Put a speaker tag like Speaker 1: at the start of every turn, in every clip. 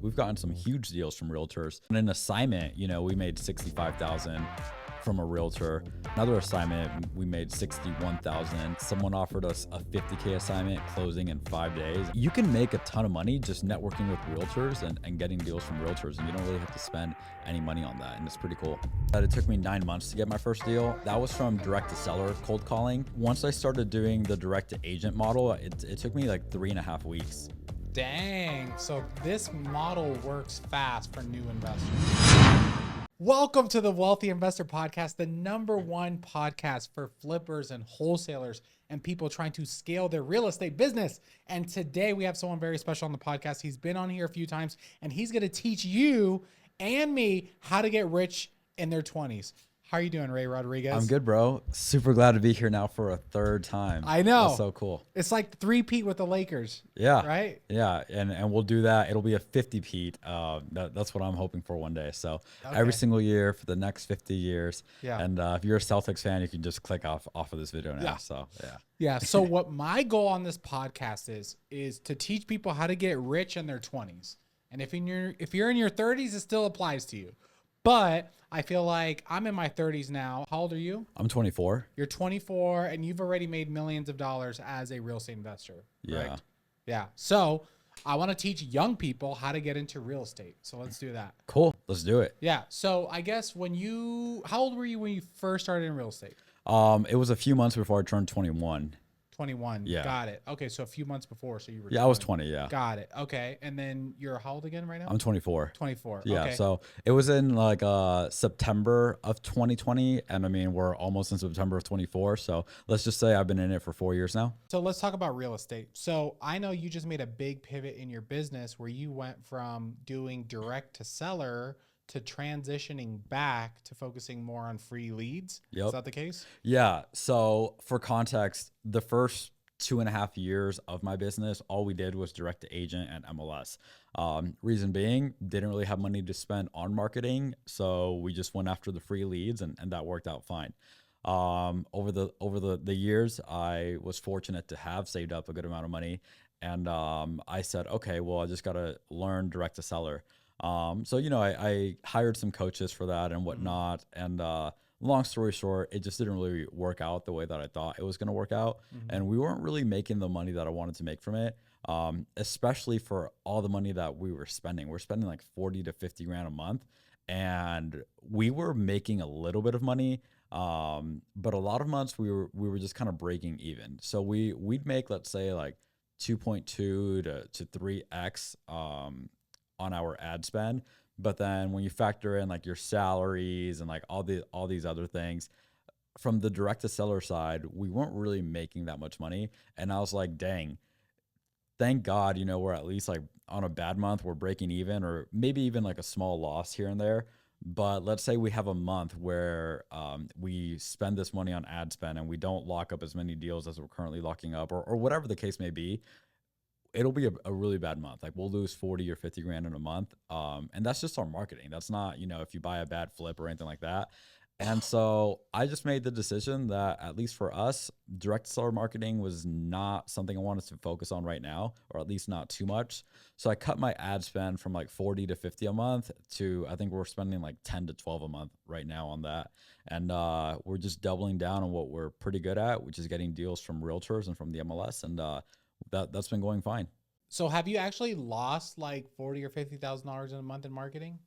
Speaker 1: we've gotten some huge deals from realtors. And an assignment, we made $65,000 from a realtor. Another assignment, we made $61,000. Someone offered us a $50K assignment closing in 5 days. You can make a ton of money just networking with realtors and getting deals from realtors, and you don't really have to spend any money on that, and it's pretty cool. It took me 9 months to get my first deal. That was from direct to seller cold calling. Once I started doing the direct to agent model, it took me like 3.5 weeks.
Speaker 2: Dang, so this model works fast for new investors. Welcome to the Wealthy Investor Podcast, the #1 podcast for flippers and wholesalers and people trying to scale their real estate business. And today we have someone very special on the podcast. He's been on here a few times, and he's going to teach you and me how to get rich in their 20s. How are you doing, Ray Rodriguez?
Speaker 1: I'm good, bro. Super glad to be here now for a third time.
Speaker 2: I know.
Speaker 1: That's so cool.
Speaker 2: It's like 3-peat with the Lakers.
Speaker 1: Yeah.
Speaker 2: Right?
Speaker 1: Yeah. And we'll do that. It'll be a 50-peat. That's what I'm hoping for one day. So every single year for the next 50 years.
Speaker 2: Yeah.
Speaker 1: And if you're a Celtics fan, you can just click off of this video now.
Speaker 2: Yeah.
Speaker 1: So, yeah.
Speaker 2: Yeah. So what my goal on this podcast is to teach people how to get rich in their 20s. And if you're in your 30s, it still applies to you. But I feel like I'm in my 30s now. How old are you?
Speaker 1: I'm 24.
Speaker 2: You're 24, and you've already made millions of dollars as a real estate investor.
Speaker 1: Yeah.
Speaker 2: Correct? Yeah. So I want to teach young people how to get into real estate. So let's do that.
Speaker 1: Cool. Let's do it.
Speaker 2: Yeah. So I guess how old were you when you first started in real estate?
Speaker 1: It was a few months before I turned 21.
Speaker 2: 21.
Speaker 1: Yeah.
Speaker 2: Got it. Okay. So a few months before. So you were
Speaker 1: Yeah,
Speaker 2: 20.
Speaker 1: I was 20. Yeah.
Speaker 2: Got it. Okay. And then you're how old again right now?
Speaker 1: I'm 24.
Speaker 2: 24.
Speaker 1: Yeah.
Speaker 2: Okay.
Speaker 1: So it was in like September of 2020. And I mean, we're almost in September of 24. So let's just say I've been in it for 4 years now.
Speaker 2: So let's talk about real estate. So I know you just made a big pivot in your business where you went from doing direct to seller to transitioning back to focusing more on free leads.
Speaker 1: Yep.
Speaker 2: Is that the case?
Speaker 1: Yeah. So for context, the first 2.5 years of my business, all we did was direct to agent and MLS. Reason being, didn't really have money to spend on marketing. So we just went after the free leads and that worked out fine. Over the years, I was fortunate to have saved up a good amount of money. And I said, okay, well, I just got to learn direct to seller. So, I hired some coaches for that and whatnot. And long story short, it just didn't really work out the way that I thought it was going to work out. And we weren't really making the money that I wanted to make from it, especially for all the money that we were spending. We're spending like 40 to 50 grand a month. And we were making a little bit of money, but a lot of months we were just kind of breaking even. So we'd make, let's say, like 2.2 to 3x on our ad spend. But then when you factor in like your salaries and like all these other things from the direct to seller side, we weren't really making that much money. And I was like, dang, thank God, we're at least like on a bad month, we're breaking even, or maybe even like a small loss here and there. But let's say we have a month where we spend this money on ad spend and we don't lock up as many deals as we're currently locking up, or whatever the case may be. It'll be a really bad month. Like we'll lose 40 or 50 grand in a month. And that's just our marketing. That's not, if you buy a bad flip or anything like that. And so I just made the decision that at least for us, direct seller marketing was not something I wanted to focus on right now, or at least not too much. So I cut my ad spend from like 40 to 50 a month to, I think we're spending like 10 to 12 a month right now on that. And we're just doubling down on what we're pretty good at, which is getting deals from realtors and from the MLS. And that's been going fine.
Speaker 2: So have you actually lost like $40,000 or $50,000 in a month in marketing?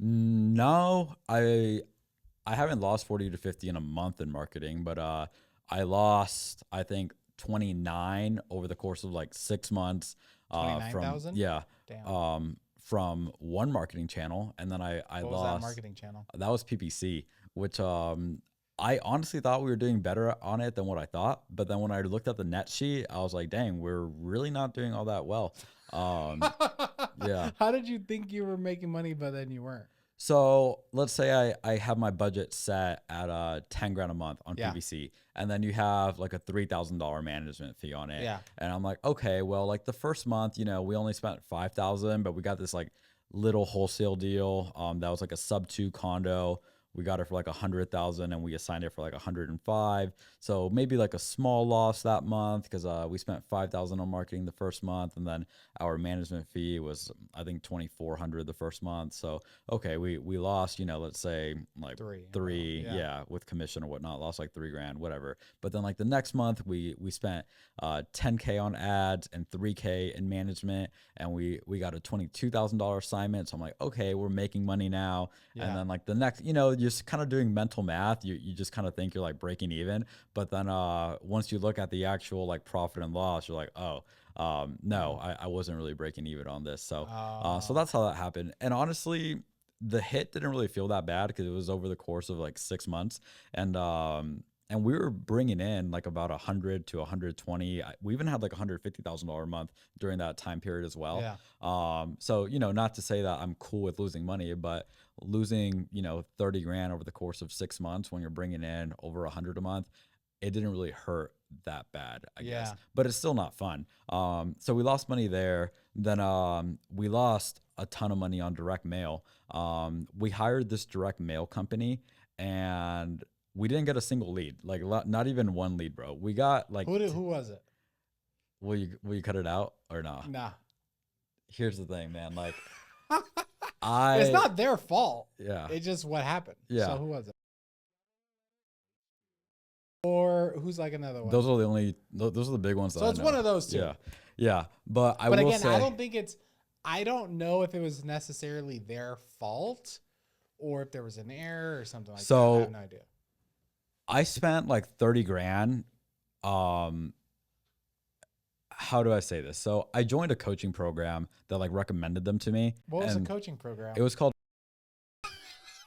Speaker 1: No, I haven't lost 40 to 50 in a month in marketing, but I lost, I think, 29 over the course of like 6 months.
Speaker 2: 29,000?
Speaker 1: Yeah.
Speaker 2: Damn.
Speaker 1: From one marketing channel, and then I
Speaker 2: what
Speaker 1: lost.
Speaker 2: was that marketing channel?
Speaker 1: That was PPC, which I honestly thought we were doing better on it than what I thought. But then when I looked at the net sheet, I was like, dang, we're really not doing all that well. Yeah.
Speaker 2: How did you think you were making money, but then you weren't?
Speaker 1: So let's say I have my budget set at 10 grand a month on
Speaker 2: Yeah.
Speaker 1: PPC, and then you have like a $3,000 management fee on it.
Speaker 2: Yeah.
Speaker 1: And I'm like, okay, well, like the first month, we only spent 5,000, but we got this like little wholesale deal that was like a sub 2 condo we got it for like 100,000 and we assigned it for like 105. So maybe like a small loss that month because we spent 5,000 on marketing the first month, and then our management fee was I think 2,400 the first month. So okay, we lost, let's say like three, yeah, with commission or whatnot, lost like $3,000, whatever. But then like the next month we spent 10K on ads and 3K in management, and we got a $22,000 assignment. So I'm like, okay, we're making money now. And then like the next, just kind of doing mental math, you just kind of think you're like breaking even. But then once you look at the actual like profit and loss, you're like, oh, no, I wasn't really breaking even on this. So so that's how that happened. And honestly, the hit didn't really feel that bad because it was over the course of like 6 months. And we were bringing in like about 100 to 120. We even had like $150,000 a month during that time period as well.
Speaker 2: Yeah.
Speaker 1: So, not to say that I'm cool with losing money, but losing, 30 grand over the course of 6 months when you're bringing in over 100 a month, it didn't really hurt that bad, I guess, but it's still not fun. So we lost money there. Then we lost a ton of money on direct mail. We hired this direct mail company, and we didn't get a single lead, like not even one lead, bro. We got like
Speaker 2: who was it?
Speaker 1: Will you cut it out or not?
Speaker 2: Nah.
Speaker 1: Here's the thing, man. Like
Speaker 2: it's not their fault.
Speaker 1: Yeah.
Speaker 2: It's just what happened.
Speaker 1: Yeah.
Speaker 2: So who was it? Or who's like another one?
Speaker 1: Those are the big ones.
Speaker 2: So it's one of those two.
Speaker 1: Yeah. Yeah. But
Speaker 2: again, I don't know if it was necessarily their fault or if there was an error or something like that. I have no idea.
Speaker 1: I spent like 30 grand. How do I say this? So I joined a coaching program that like recommended them to me.
Speaker 2: What was the coaching program?
Speaker 1: It was called.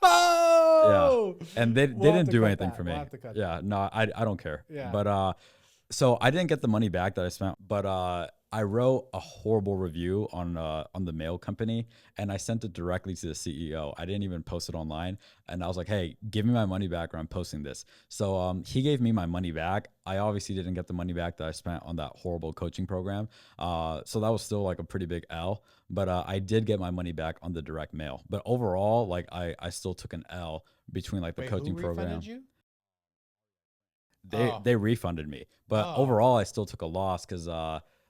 Speaker 2: Oh,
Speaker 1: yeah. And they didn't do anything for me. Yeah, no, I don't care.
Speaker 2: Yeah.
Speaker 1: But so I didn't get the money back that I spent, but I wrote a horrible review on the mail company, and I sent it directly to the CEO. I didn't even post it online, and I was like, "Hey, give me my money back, or I'm posting this." So he gave me my money back. I obviously didn't get the money back that I spent on that horrible coaching program. So that was still like a pretty big L. But I did get my money back on the direct mail. But overall, like I still took an L between like the coaching program.
Speaker 2: Refunded you?
Speaker 1: They refunded me, but overall I still took a loss because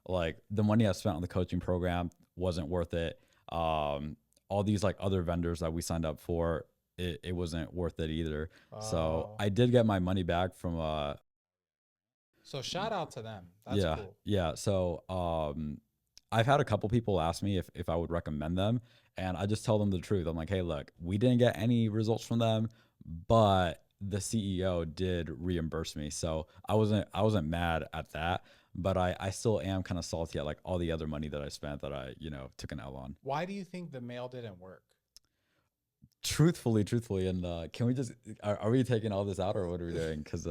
Speaker 1: like the money I spent on the coaching program wasn't worth it. All these like other vendors that we signed up for, it wasn't worth it either. So I did get my money back from
Speaker 2: So shout out to them. That's cool.
Speaker 1: Yeah. So I've had a couple people ask me if I would recommend them, and I just tell them the truth. I'm like, hey, look, we didn't get any results from them, but the CEO did reimburse me. So I wasn't mad at that, but I still am kind of salty at like all the other money that I spent that I, took an L on.
Speaker 2: Why do you think the mail didn't work?
Speaker 1: Truthfully, and can we just, are we taking all this out or what are we doing? Because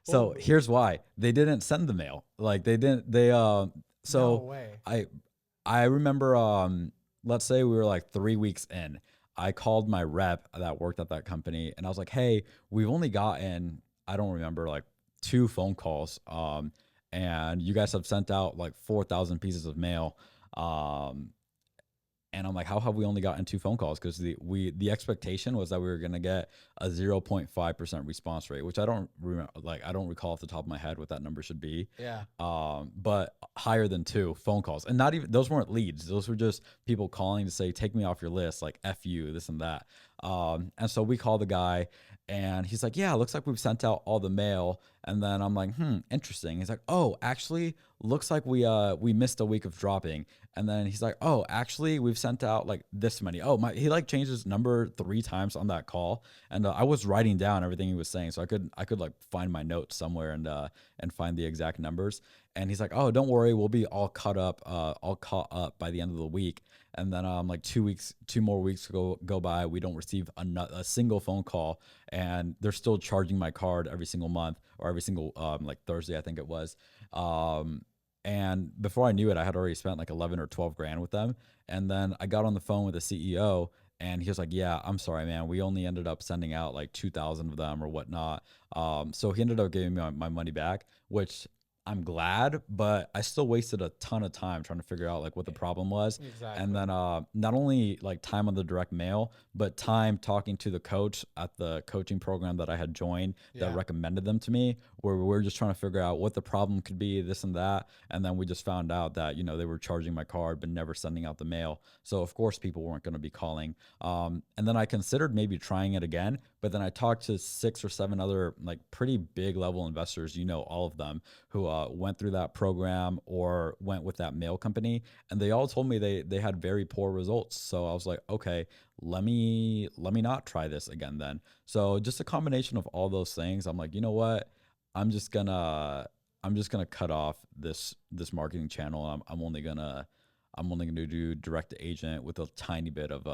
Speaker 1: so here's why. They didn't send the mail. Like so
Speaker 2: no way.
Speaker 1: I remember let's say we were like 3 weeks in. I called my rep that worked at that company, and I was like, hey, we've only gotten, I don't remember, like 2 phone calls. And you guys have sent out like 4,000 pieces of mail. And I'm like, how have we only gotten 2 phone calls? Because the expectation was that we were gonna get a 0.5% response rate, which I don't remember, like I don't recall off the top of my head what that number should be.
Speaker 2: Yeah.
Speaker 1: But higher than 2 phone calls, and not even those weren't leads; those were just people calling to say, take me off your list, like F you, this and that. And so we call the guy, and he's like, yeah, looks like we've sent out all the mail. And then I'm like, interesting. He's like, oh, actually, looks like we missed a week of dropping. And then he's like, oh, actually, we've sent out like this many. Oh, he like changed his number 3 times on that call. And I was writing down everything he was saying, so I could like find my notes somewhere and find the exact numbers. And he's like, oh, don't worry, we'll be all caught up by the end of the week. And then like 2 more weeks go by, we don't receive a single phone call, and they're still charging my card every single month, or every single like Thursday, I think it was. And before I knew it, I had already spent like 11 or 12 grand with them. And then I got on the phone with the CEO, and he was like, yeah, I'm sorry, man, we only ended up sending out like 2,000 of them or whatnot. So he ended up giving me my money back, which I'm glad, but I still wasted a ton of time trying to figure out like what the problem was. And
Speaker 2: Exactly.
Speaker 1: then not only like time on the direct mail, but time talking to the coach at the coaching program that I had joined that
Speaker 2: Yeah.
Speaker 1: recommended them to me, where we were just trying to figure out what the problem could be, this and that. And then we just found out that, they were charging my card, but never sending out the mail. So of course people weren't going to be calling. And then I considered maybe trying it again, but then I talked to 6 or 7 other like pretty big level investors, all of them who went through that program or went with that mail company, and they all told me they had very poor results. So I was like, okay, let me not try this again then. So just a combination of all those things. I'm like, you know what? I'm just gonna I'm just gonna cut off this marketing channel. I'm only gonna do direct to agent with a tiny bit of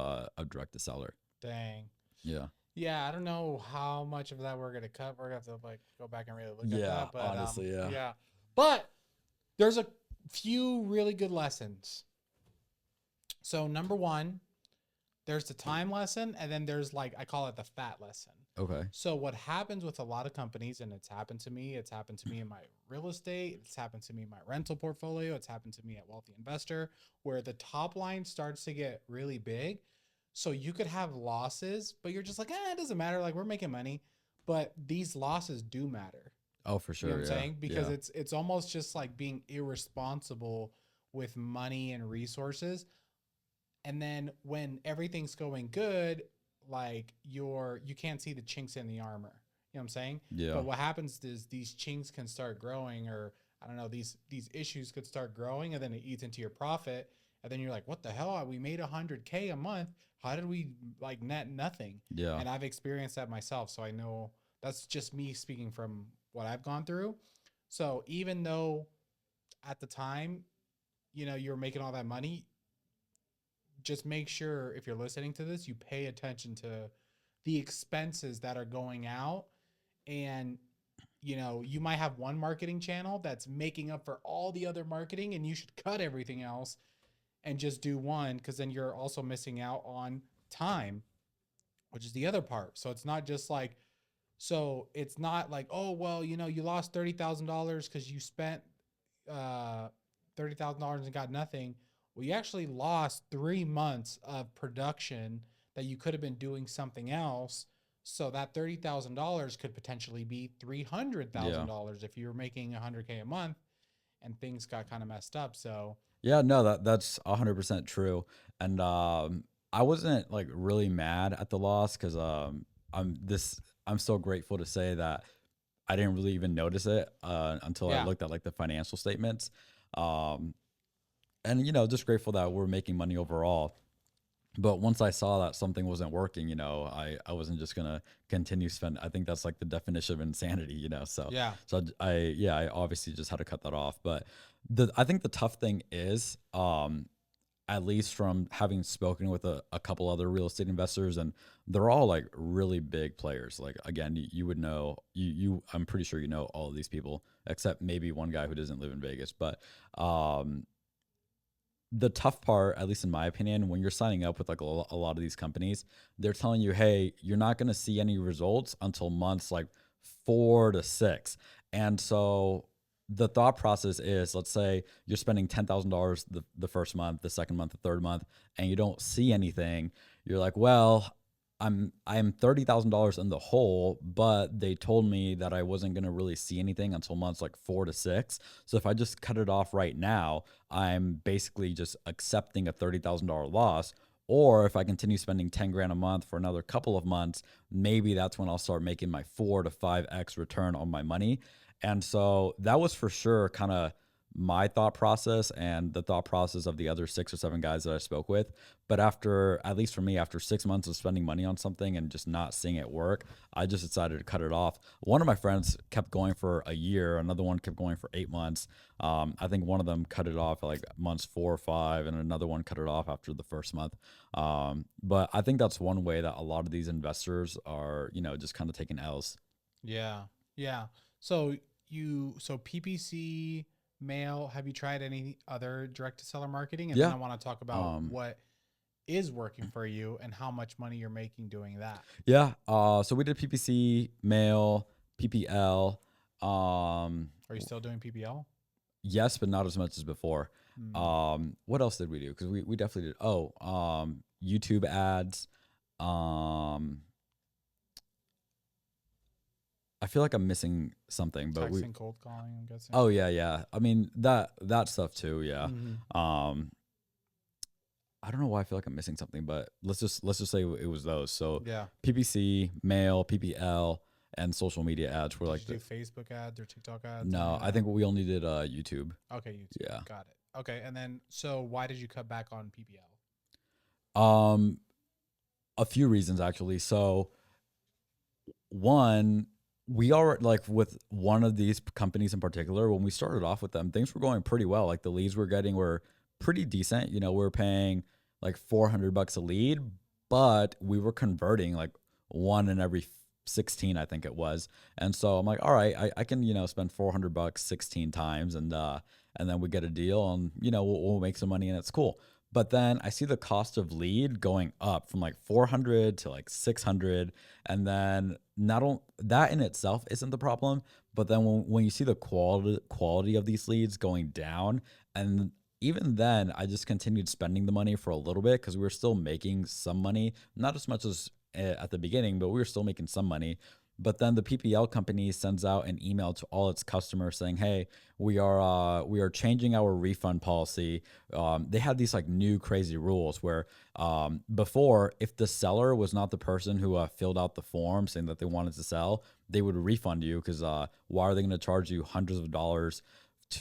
Speaker 1: direct to seller.
Speaker 2: Dang.
Speaker 1: Yeah.
Speaker 2: Yeah, I don't know how much of that we're gonna cut. We're gonna have to like go back and really look at
Speaker 1: Yeah,
Speaker 2: that. But
Speaker 1: honestly, yeah.
Speaker 2: yeah. But there's a few really good lessons. So number one, there's the time lesson, and then there's like I call it the fat lesson.
Speaker 1: Okay.
Speaker 2: So what happens with a lot of companies, and it's happened to me in my real estate, it's happened to me in my rental portfolio, it's happened to me at Wealthy Investor, where the top line starts to get really big. So you could have losses, but you're just like, it doesn't matter. Like we're making money, but these losses do matter.
Speaker 1: Oh, for
Speaker 2: You know what
Speaker 1: sure.
Speaker 2: I'm
Speaker 1: Yeah.
Speaker 2: saying? Because
Speaker 1: Yeah.
Speaker 2: it's almost just like being irresponsible with money and resources. And then when everything's going good, like you can't see the chinks in the armor. You know what I'm saying?
Speaker 1: Yeah.
Speaker 2: But what happens is these chinks can start growing, or I don't know, these issues could start growing, and then it eats into your profit. And then you're like, what the hell? We made 100K a month. How did we like net nothing?
Speaker 1: Yeah.
Speaker 2: And I've experienced that myself. So I know that's just me speaking from what I've gone through. So even though at the time, you're making all that money, just make sure if you're listening to this, you pay attention to the expenses that are going out. And, you might have one marketing channel that's making up for all the other marketing, and you should cut everything else and just do one, because then you're also missing out on time, which is the other part. So it's not like, oh, well, you lost $30,000 because you spent uh, $30,000 and got nothing. Well, you actually lost 3 months of production that you could have been doing something else. So that $30,000 could potentially be
Speaker 1: Yeah.
Speaker 2: $300,000 if you were making 100K a month and things got kind of messed up. So
Speaker 1: Yeah, no, that's 100% true. And I wasn't like really mad at the loss because I'm so grateful to say that I didn't really even notice it until I
Speaker 2: yeah,
Speaker 1: looked at like the financial statements. Um, and just grateful that we're making money overall. But once I saw that something wasn't working, I wasn't just gonna continue spend. I think that's like the definition of insanity. So
Speaker 2: yeah,
Speaker 1: I obviously just had to cut that off. But I think the tough thing is, at least from having spoken with a couple other real estate investors, and they're all like really big players. Like again, you would know I'm pretty sure you know all of these people except maybe one guy who doesn't live in Vegas. But the tough part, at least in my opinion, when you're signing up with like a lot of these companies, they're telling you, hey, you're not going to see any results until months like 4 to 6. And so the thought process is, let's say you're spending $10,000 the first month, the second month, the third month, and you don't see anything. You're like, well, I'm $30,000 in the hole, but they told me that I wasn't gonna really see anything until months like 4 to 6. So if I just cut it off right now, I'm basically just accepting a $30,000 loss. Or if I continue spending 10 grand a month for another couple of months, maybe that's when I'll start making my 4 to 5x return on my money. And so that was for sure kind of my thought process and the thought process of the other 6 or 7 guys that I spoke with. But after, at least for me, after 6 months of spending money on something and just not seeing it work, I just decided to cut it off. One of my friends kept going for a year, another one kept going for 8 months. I think one of them cut it off at like months 4 or 5, and another one cut it off after the first month. But I think that's one way that a lot of these investors are, just kind of taking L's.
Speaker 2: yeah, yeah. So PPC mail, have you tried any other direct to seller marketing? And then
Speaker 1: Yeah.
Speaker 2: I want to talk about
Speaker 1: Um,
Speaker 2: what is working for you and how much money you're making doing that.
Speaker 1: Yeah. So we did PPC, mail, PPL.
Speaker 2: Are you still doing PPL?
Speaker 1: Yes, but not as much as before.
Speaker 2: Mm.
Speaker 1: What else did we do? Because we definitely did. Oh, YouTube ads. Um, I feel like I'm missing something, but we.
Speaker 2: Texting, cold calling, I'm guessing.
Speaker 1: Oh yeah, yeah. I mean that stuff too. Yeah.
Speaker 2: Mm-hmm.
Speaker 1: Um, I don't know why I feel like I'm missing something, but let's just say it was those. So
Speaker 2: Yeah.
Speaker 1: PPC, mail, PPL, and social media ads were
Speaker 2: Did
Speaker 1: like
Speaker 2: you
Speaker 1: the.
Speaker 2: do Facebook ads or TikTok ads? Or any
Speaker 1: No,
Speaker 2: of
Speaker 1: I
Speaker 2: that?
Speaker 1: think we only did YouTube.
Speaker 2: Okay, YouTube.
Speaker 1: Yeah.
Speaker 2: Got it. Okay, and then so why did you cut back on PPL?
Speaker 1: Um, a few reasons actually. So one, we are like with one of these companies in particular, when we started off with them, things were going pretty well. Like the leads we're getting were pretty decent. You know, we are paying like $400 a lead, but we were converting like one in every 16, I think it was. And so I'm like, all right, I can, spend $400 16 times and then we get a deal and, we'll make some money and it's cool. But then I see the cost of lead going up from like 400 to like 600. And then not only that in itself isn't the problem, but then when you see the quality of these leads going down, and even then I just continued spending the money for a little bit because we were still making some money, not as much as at the beginning, but we were still making some money. But then the PPL company sends out an email to all its customers saying, "Hey, we are changing our refund policy." They had these like new crazy rules where before, if the seller was not the person who filled out the form saying that they wanted to sell, they would refund you because why are they going to charge you hundreds of dollars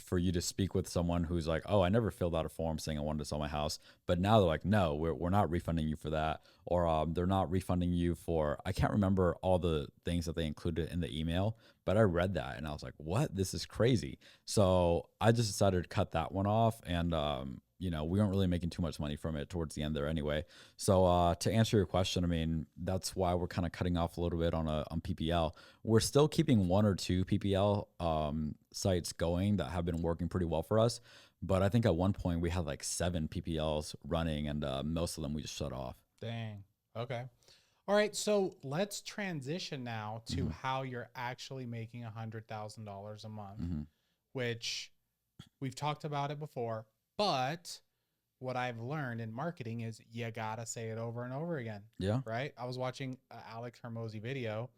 Speaker 1: for you to speak with someone who's like, oh, I never filled out a form saying I wanted to sell my house. But now they're like, no, we're not refunding you for that. Or they're not refunding you for, I can't remember all the things that they included in the email, but I read that and I was like, what? This is crazy. So I just decided to cut that one off. And, we weren't really making too much money from it towards the end there anyway. So to answer your question, I mean, that's why we're kind of cutting off a little bit on PPL. We're still keeping one or two PPL sites going that have been working pretty well for us. But I think at one point we had like 7 PPLs running, and most of them we just shut off.
Speaker 2: Dang. Okay. All right. So let's transition now to how you're actually making $100,000 a month,
Speaker 1: Mm-hmm.
Speaker 2: which we've talked about it before. But what I've learned in marketing is you gotta say it over and over again.
Speaker 1: Yeah.
Speaker 2: Right. I was watching Alex Hermosi video,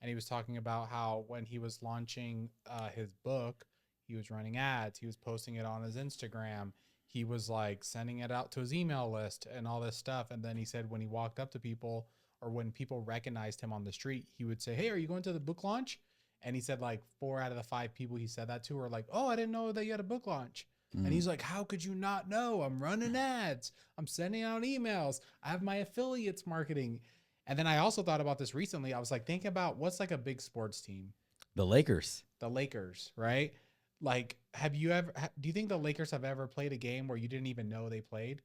Speaker 2: and he was talking about how when he was launching his book, he was running ads, he was posting it on his Instagram, he was like sending it out to his email list and all this stuff. And then he said when he walked up to people or when people recognized him on the street, he would say, "Hey, are you going to the book launch?" And he said like 4 out of the 5 people he said that to were like, "Oh, I didn't know that you had a book launch." And
Speaker 1: Mm.
Speaker 2: he's like, "How could you not know? I'm running ads. I'm sending out emails. I have my affiliates marketing." And then I also thought about this recently. I was like, think about what's like a big sports team,
Speaker 1: The Lakers.
Speaker 2: the Lakers, right? Like, do you think the Lakers have ever played a game where you didn't even know they played?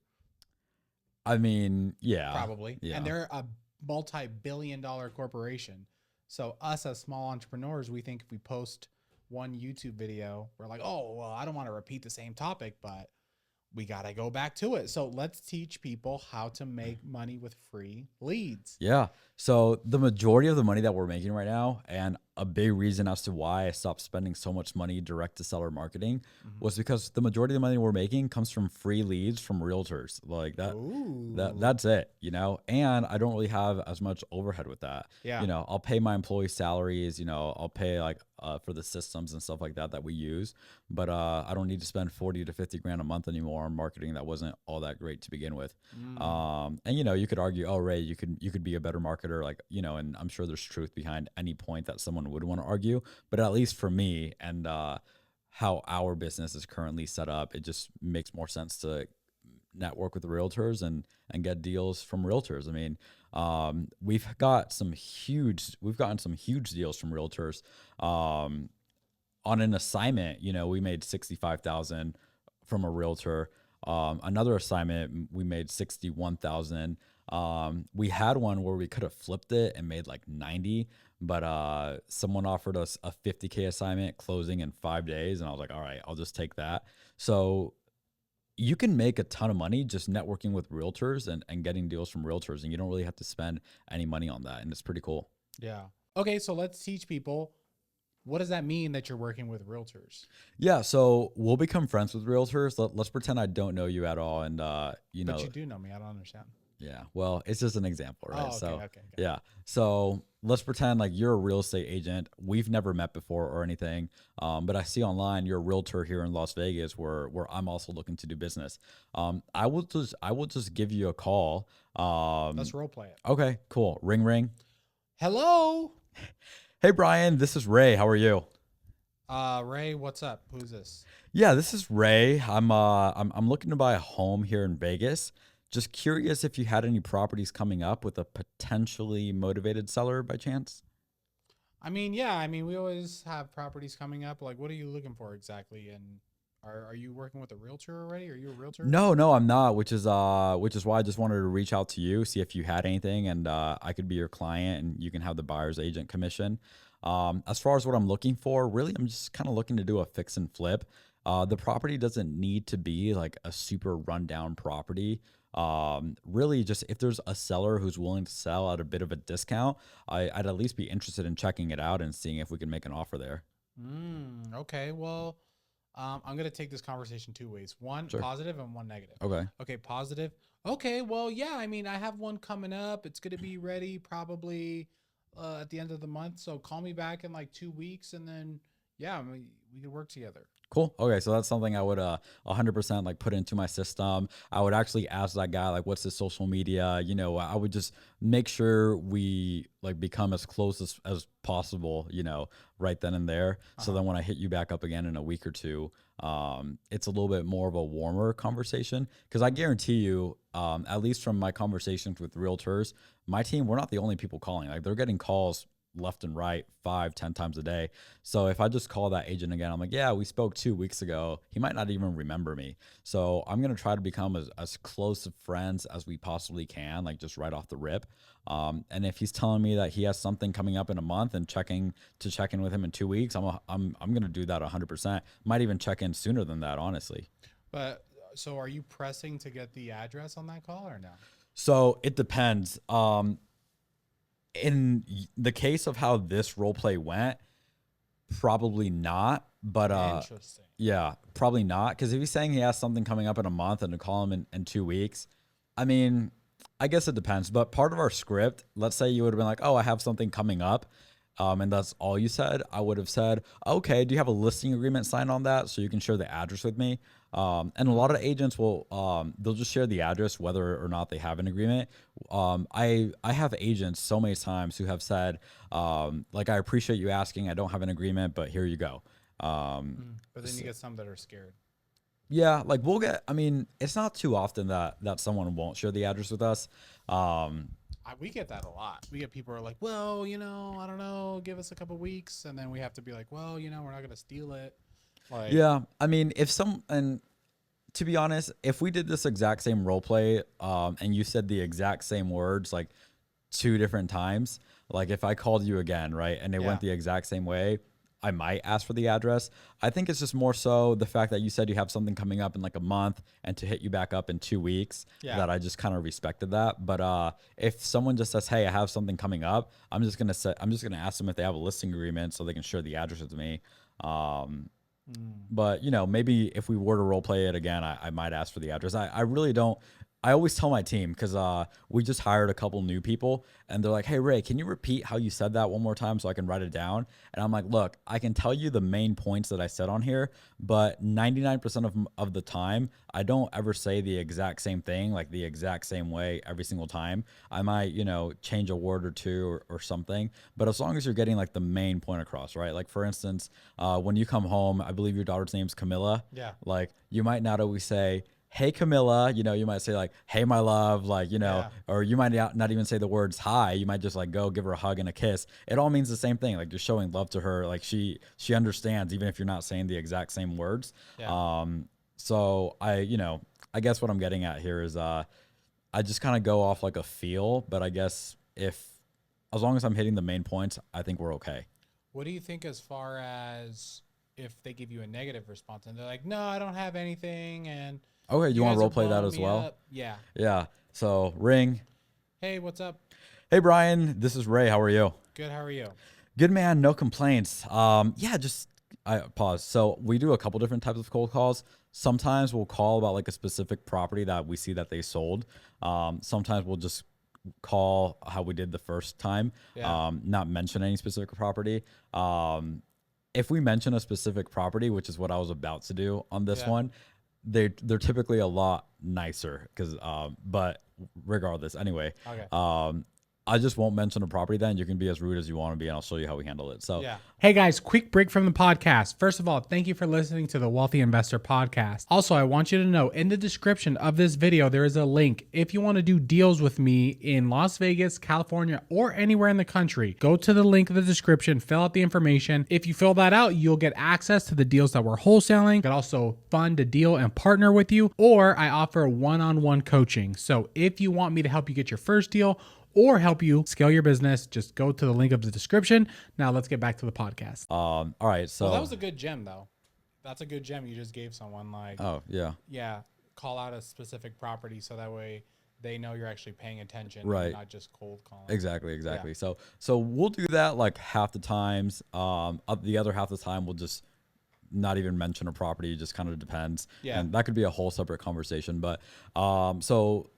Speaker 1: I mean, yeah.
Speaker 2: Probably. And
Speaker 1: Yeah.
Speaker 2: they're a multi-billion-dollar corporation. So us as small entrepreneurs, we think if we post one YouTube video, we're like, oh, well, I don't want to repeat the same topic, but we got to go back to it. So let's teach people how to make money with free leads.
Speaker 1: Yeah. So the majority of the money that we're making right now, and a big reason as to why I stopped spending so much money direct to seller marketing, was because the majority of the money we're making comes from free leads from realtors. Like that.
Speaker 2: Ooh.
Speaker 1: That's it, and I don't really have as much overhead with that.
Speaker 2: Yeah.
Speaker 1: I'll pay my employee salaries, I'll pay like for the systems and stuff like that we use, but I don't need to spend 40 to 50 grand a month anymore on marketing that wasn't all that great to begin with. And you could argue, oh, Ray, you could be a better marketer, like, and I'm sure there's truth behind any point that someone would want to argue, but at least for me and how our business is currently set up, it just makes more sense to network with realtors and get deals from realtors. I mean, we've gotten some huge deals from realtors. On an assignment, we made 65,000 from a realtor. Another assignment, we made 61,000. We had one where we could have flipped it and made like 90, but someone offered us a 50K assignment closing in 5 days, and I was like, all right, I'll just take that. So you can make a ton of money just networking with realtors and getting deals from realtors, and you don't really have to spend any money on that, and it's pretty cool.
Speaker 2: Yeah. Okay, so let's teach people what does that mean that you're working with realtors?
Speaker 1: Yeah, so we'll become friends with realtors. Let's pretend I don't know you at all, and
Speaker 2: But you do know me. I don't understand.
Speaker 1: yeah. Well, it's just an example, right?
Speaker 2: Oh, okay, okay.
Speaker 1: Yeah. So let's pretend like you're a real estate agent. We've never met before or anything, but I see online you're a realtor here in Las Vegas, where I'm also looking to do business. I will just give you a call.
Speaker 2: Let's role play it.
Speaker 1: Okay, cool. Ring ring.
Speaker 2: Hello,
Speaker 1: Hey Brian, this is Ray. How are you?
Speaker 2: Ray. What's up? Who's this?
Speaker 1: Yeah, this is Ray. I'm looking to buy a home here in Vegas. Just curious if you had any properties coming up with a potentially motivated seller by chance?
Speaker 2: I mean, yeah. I mean, we always have properties coming up. Like, what are you looking for exactly? And are you working with a realtor already? Are you a realtor?
Speaker 1: No, no, I'm not, which is why I just wanted to reach out to you, see if you had anything, and I could be your client and you can have the buyer's agent commission. As far as what I'm looking for, really I'm just kind of looking to do a fix and flip. The property doesn't need to be like a super rundown property. Really just if there's a seller who's willing to sell at a bit of a discount, I'd at least be interested in checking it out and seeing if we can make an offer there.
Speaker 2: Okay. Well, I'm gonna take this conversation two ways: one
Speaker 1: Sure.
Speaker 2: positive and one negative.
Speaker 1: Okay.
Speaker 2: Okay, positive. Okay, well, yeah. I mean, I have one coming up. It's gonna be ready probably at the end of the month. So call me back in like 2 weeks, and then yeah, I mean, we could work together.
Speaker 1: Cool. Okay, so that's something I would 100% like put into my system. I would actually ask that guy like what's his social media, I would just make sure we like become as close as possible, right then and there. So then when I hit you back up again in a week or two, it's a little bit more of a warmer conversation because I guarantee you, at least from my conversations with realtors, my team, we're not the only people calling. Like they're getting calls left and right 5-10 times a day. So if I just call that agent again, I'm like, yeah, we spoke 2 weeks ago, he might not even remember me. So I'm going to try to become as close of friends as we possibly can, like just right off the rip. And if he's telling me that he has something coming up in a month and check in with him in 2 weeks, I'm going to do that 100%. Might even check in sooner than that, honestly.
Speaker 2: But so, are you pressing to get the address on that call or no?
Speaker 1: So it depends. In the case of how this role play went, probably not. But
Speaker 2: Interesting.
Speaker 1: yeah, probably not. Because if he's saying he has something coming up in a month and to call him in 2 weeks, I mean, I guess it depends. But part of our script, let's say you would have been like, oh, I have something coming up. And that's all you said. I would have said, okay, do you have a listing agreement signed on that so you can share the address with me? And a lot of agents will, they'll just share the address whether or not they have an agreement. I have agents so many times who have said, like, I appreciate you asking. I don't have an agreement, but here you go.
Speaker 2: But then you get some that are scared.
Speaker 1: Yeah, like I mean, it's not too often that someone won't share the address with us.
Speaker 2: We get that a lot. We get people who are like, well, I don't know, give us a couple weeks. And then we have to be like, well, we're not going to steal it. Like,
Speaker 1: Yeah, I mean, and to be honest, if we did this exact same role play, and you said the exact same words like 2 different times, like if I called you again, right, and it
Speaker 2: Yeah.
Speaker 1: went the exact same way, I might ask for the address. I think it's just more so the fact that you said you have something coming up in like a month and to hit you back up in 2 weeks,
Speaker 2: Yeah.
Speaker 1: that I just kind of respected that. But if someone just says, "Hey, I have something coming up," I'm just gonna ask them if they have a listing agreement so they can share the address with me. But maybe if we were to role play it again, I might ask for the address. I really don't. I always tell my team because we just hired a couple new people and they're like, "Hey Ray, can you repeat how you said that one more time so I can write it down?" And I'm like, "Look, I can tell you the main points that I said on here, but 99% of the time, I don't ever say the exact same thing, like the exact same way every single time. I might, change a word or two or something, but as long as you're getting like the main point across, right? Like for instance, when you come home, I believe your daughter's name's Camilla.
Speaker 2: Yeah.
Speaker 1: Like you might not always say, "Hey Camilla," you might say like, "Hey my love," like,
Speaker 2: Yeah.
Speaker 1: or you might not even say the words hi. You might just like go give her a hug and a kiss. It all means the same thing. Like you're showing love to her. Like she understands even if you're not saying the exact same words.
Speaker 2: Yeah.
Speaker 1: So I guess what I'm getting at here is I just kind of go off like a feel, but I guess as long as I'm hitting the main points, I think we're okay.
Speaker 2: What do you think as far as if they give you a negative response and they're like, no, I don't have anything, and
Speaker 1: Okay, you want
Speaker 2: guys
Speaker 1: to
Speaker 2: are
Speaker 1: role play that
Speaker 2: blowing
Speaker 1: as
Speaker 2: me
Speaker 1: well?
Speaker 2: up? Yeah.
Speaker 1: Yeah. So ring.
Speaker 2: Hey, what's up?
Speaker 1: Hey Brian, this is Ray. How are you?
Speaker 2: Good. How are you?
Speaker 1: Good man, no complaints. Yeah, just I pause. So we do a couple different types of cold calls. Sometimes we'll call about like a specific property that we see that they sold. Sometimes we'll just call how we did the first time,
Speaker 2: Yeah.
Speaker 1: not mention any specific property. If we mention a specific property, which is what I was about to do on this
Speaker 2: Yeah.
Speaker 1: one, they're typically a lot nicer because but regardless, anyway,
Speaker 2: Okay.
Speaker 1: I just won't mention a property. Then you can be as rude as you want to be, and I'll show you how we handle it. So
Speaker 2: Yeah. Hey guys, quick break from the podcast. First of all, thank you for listening to the Wealthy Investor Podcast. Also, I want you to know in the description of this video, there is a link. If you want to do deals with me in Las Vegas, California, or anywhere in the country, go to the link in the description, fill out the information. If you fill that out, you'll get access to the deals that we're wholesaling. I can also fund a deal and partner with you, or I offer one-on-one coaching. So if you want me to help you get your first deal, or help you scale your business, just go to the link of the description. Now let's get back to the podcast.
Speaker 1: all right. So
Speaker 2: Well, that was a good gem though. That's a good gem you just gave someone. Like,
Speaker 1: oh yeah,
Speaker 2: yeah, call out a specific property so that way they know you're actually paying attention,
Speaker 1: Right.
Speaker 2: and not just cold calling.
Speaker 1: exactly. So we'll do that like half the times. The other half of the time we'll just not even mention a property. It just kind of depends.
Speaker 2: Yeah.
Speaker 1: And that could be a whole separate conversation. But so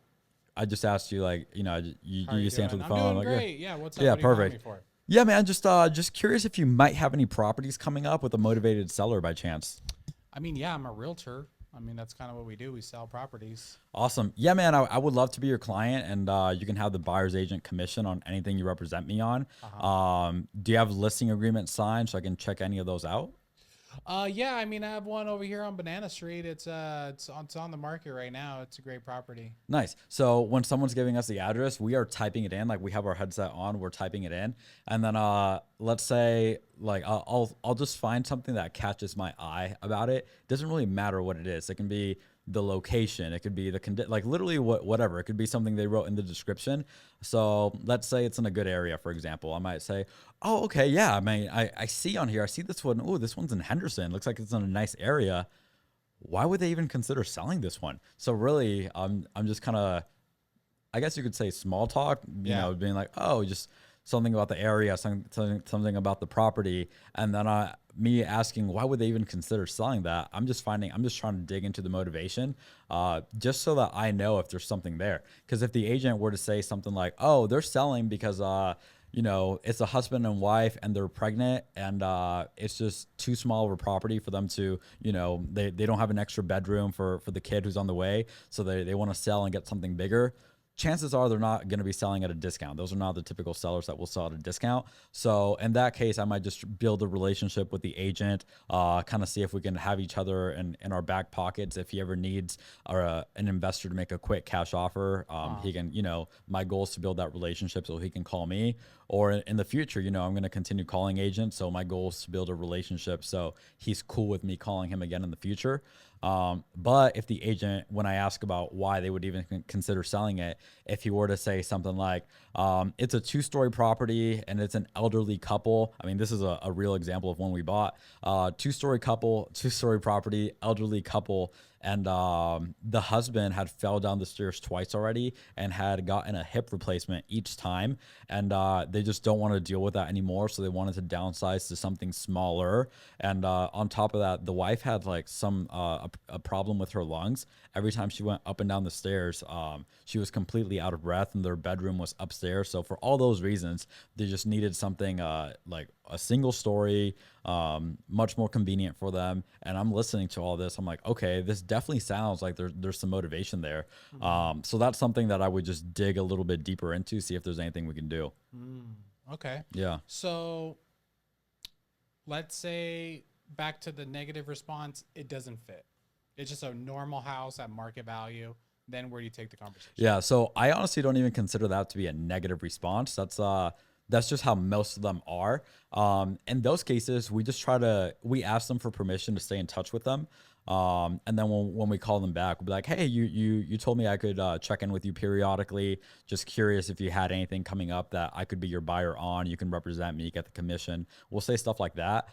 Speaker 1: I just asked you, like, you know, you
Speaker 2: How are you
Speaker 1: just answer
Speaker 2: doing?
Speaker 1: the
Speaker 2: I'm
Speaker 1: phone.
Speaker 2: doing
Speaker 1: Like,
Speaker 2: great. Yeah, what's up?
Speaker 1: Yeah,
Speaker 2: What are you calling
Speaker 1: perfect.
Speaker 2: me for?
Speaker 1: yeah, man. Just curious if you might have any properties coming up with a motivated seller by chance.
Speaker 2: I mean, yeah, I'm a realtor. I mean, that's kind of what we do. We sell properties.
Speaker 1: Awesome. Yeah, man. I would love to be your client, and you can have the buyer's agent commission on anything you represent me on. Do you have a listing agreement signed so I can check any of those out?
Speaker 2: Yeah, I mean, I have one over here on Banana Street. It's on the market right now. It's a great property.
Speaker 1: Nice. So when someone's giving us the address, we are typing it in. Like we have our headset on, we're typing it in, and then let's say like I'll just find something that catches my eye about it. Doesn't really matter what it is. It can be the location. It could be the like literally whatever. It could be something they wrote in the description. So let's say it's in a good area, for example. I might say, oh, okay, yeah. I mean, I see on here. I see this one. Oh, this one's in Henderson. Looks like it's in a nice area. Why would they even consider selling this one? So really, I'm just kind of, I guess you could say small talk, you know, being like, oh, just something about the area, something about the property. And then me asking, why would they even consider selling that? I'm just trying to dig into the motivation, just so that I know if there's something there. Because if the agent were to say something like, oh, they're selling because, you know, it's a husband and wife and they're pregnant and it's just too small of a property for them to, you know, they don't have an extra bedroom for the kid who's on the way. So they want to sell and get something bigger. Chances are they're not going to be selling at a discount. Those are not the typical sellers that will sell at a discount. So in that case, I might just build a relationship with the agent, kind of see if we can have each other in our back pockets. If he ever needs an investor to make a quick cash offer, he can, you know, my goal is to build that relationship so he can call me. Or in the future, you know, I'm going to continue calling agents. So my goal is to build a relationship so he's cool with me calling him again in the future. But if the agent, when I ask about why they would even consider selling it, if he were to say something like, it's a 2-story property and it's an elderly couple. I mean, this is a real example of one we bought, 2-story couple, 2-story property, elderly couple. And the husband had fell down the stairs twice already and had gotten a hip replacement each time. And they just don't want to deal with that anymore. So they wanted to downsize to something smaller. And on top of that, the wife had like a problem with her lungs. Every time she went up and down the stairs, she was completely out of breath and their bedroom was upstairs. So for all those reasons, they just needed something like a single story, much more convenient for them. And I'm listening to all this. I'm like, okay, this definitely sounds like there's some motivation there. So that's something that I would just dig a little bit deeper into, see if there's anything we can do.
Speaker 2: Okay.
Speaker 1: Yeah.
Speaker 2: So let's say back to the negative response, it doesn't fit. It's just a normal house at market value. Then where do you take the conversation?
Speaker 1: Yeah. So I honestly don't even consider that to be a negative response. That's just how most of them are. In those cases, we ask them for permission to stay in touch with them. And then when we call them back, we'll be like, hey, you told me I could check in with you periodically. Just curious if you had anything coming up that I could be your buyer on. You can represent me, get the commission. We'll say stuff like that.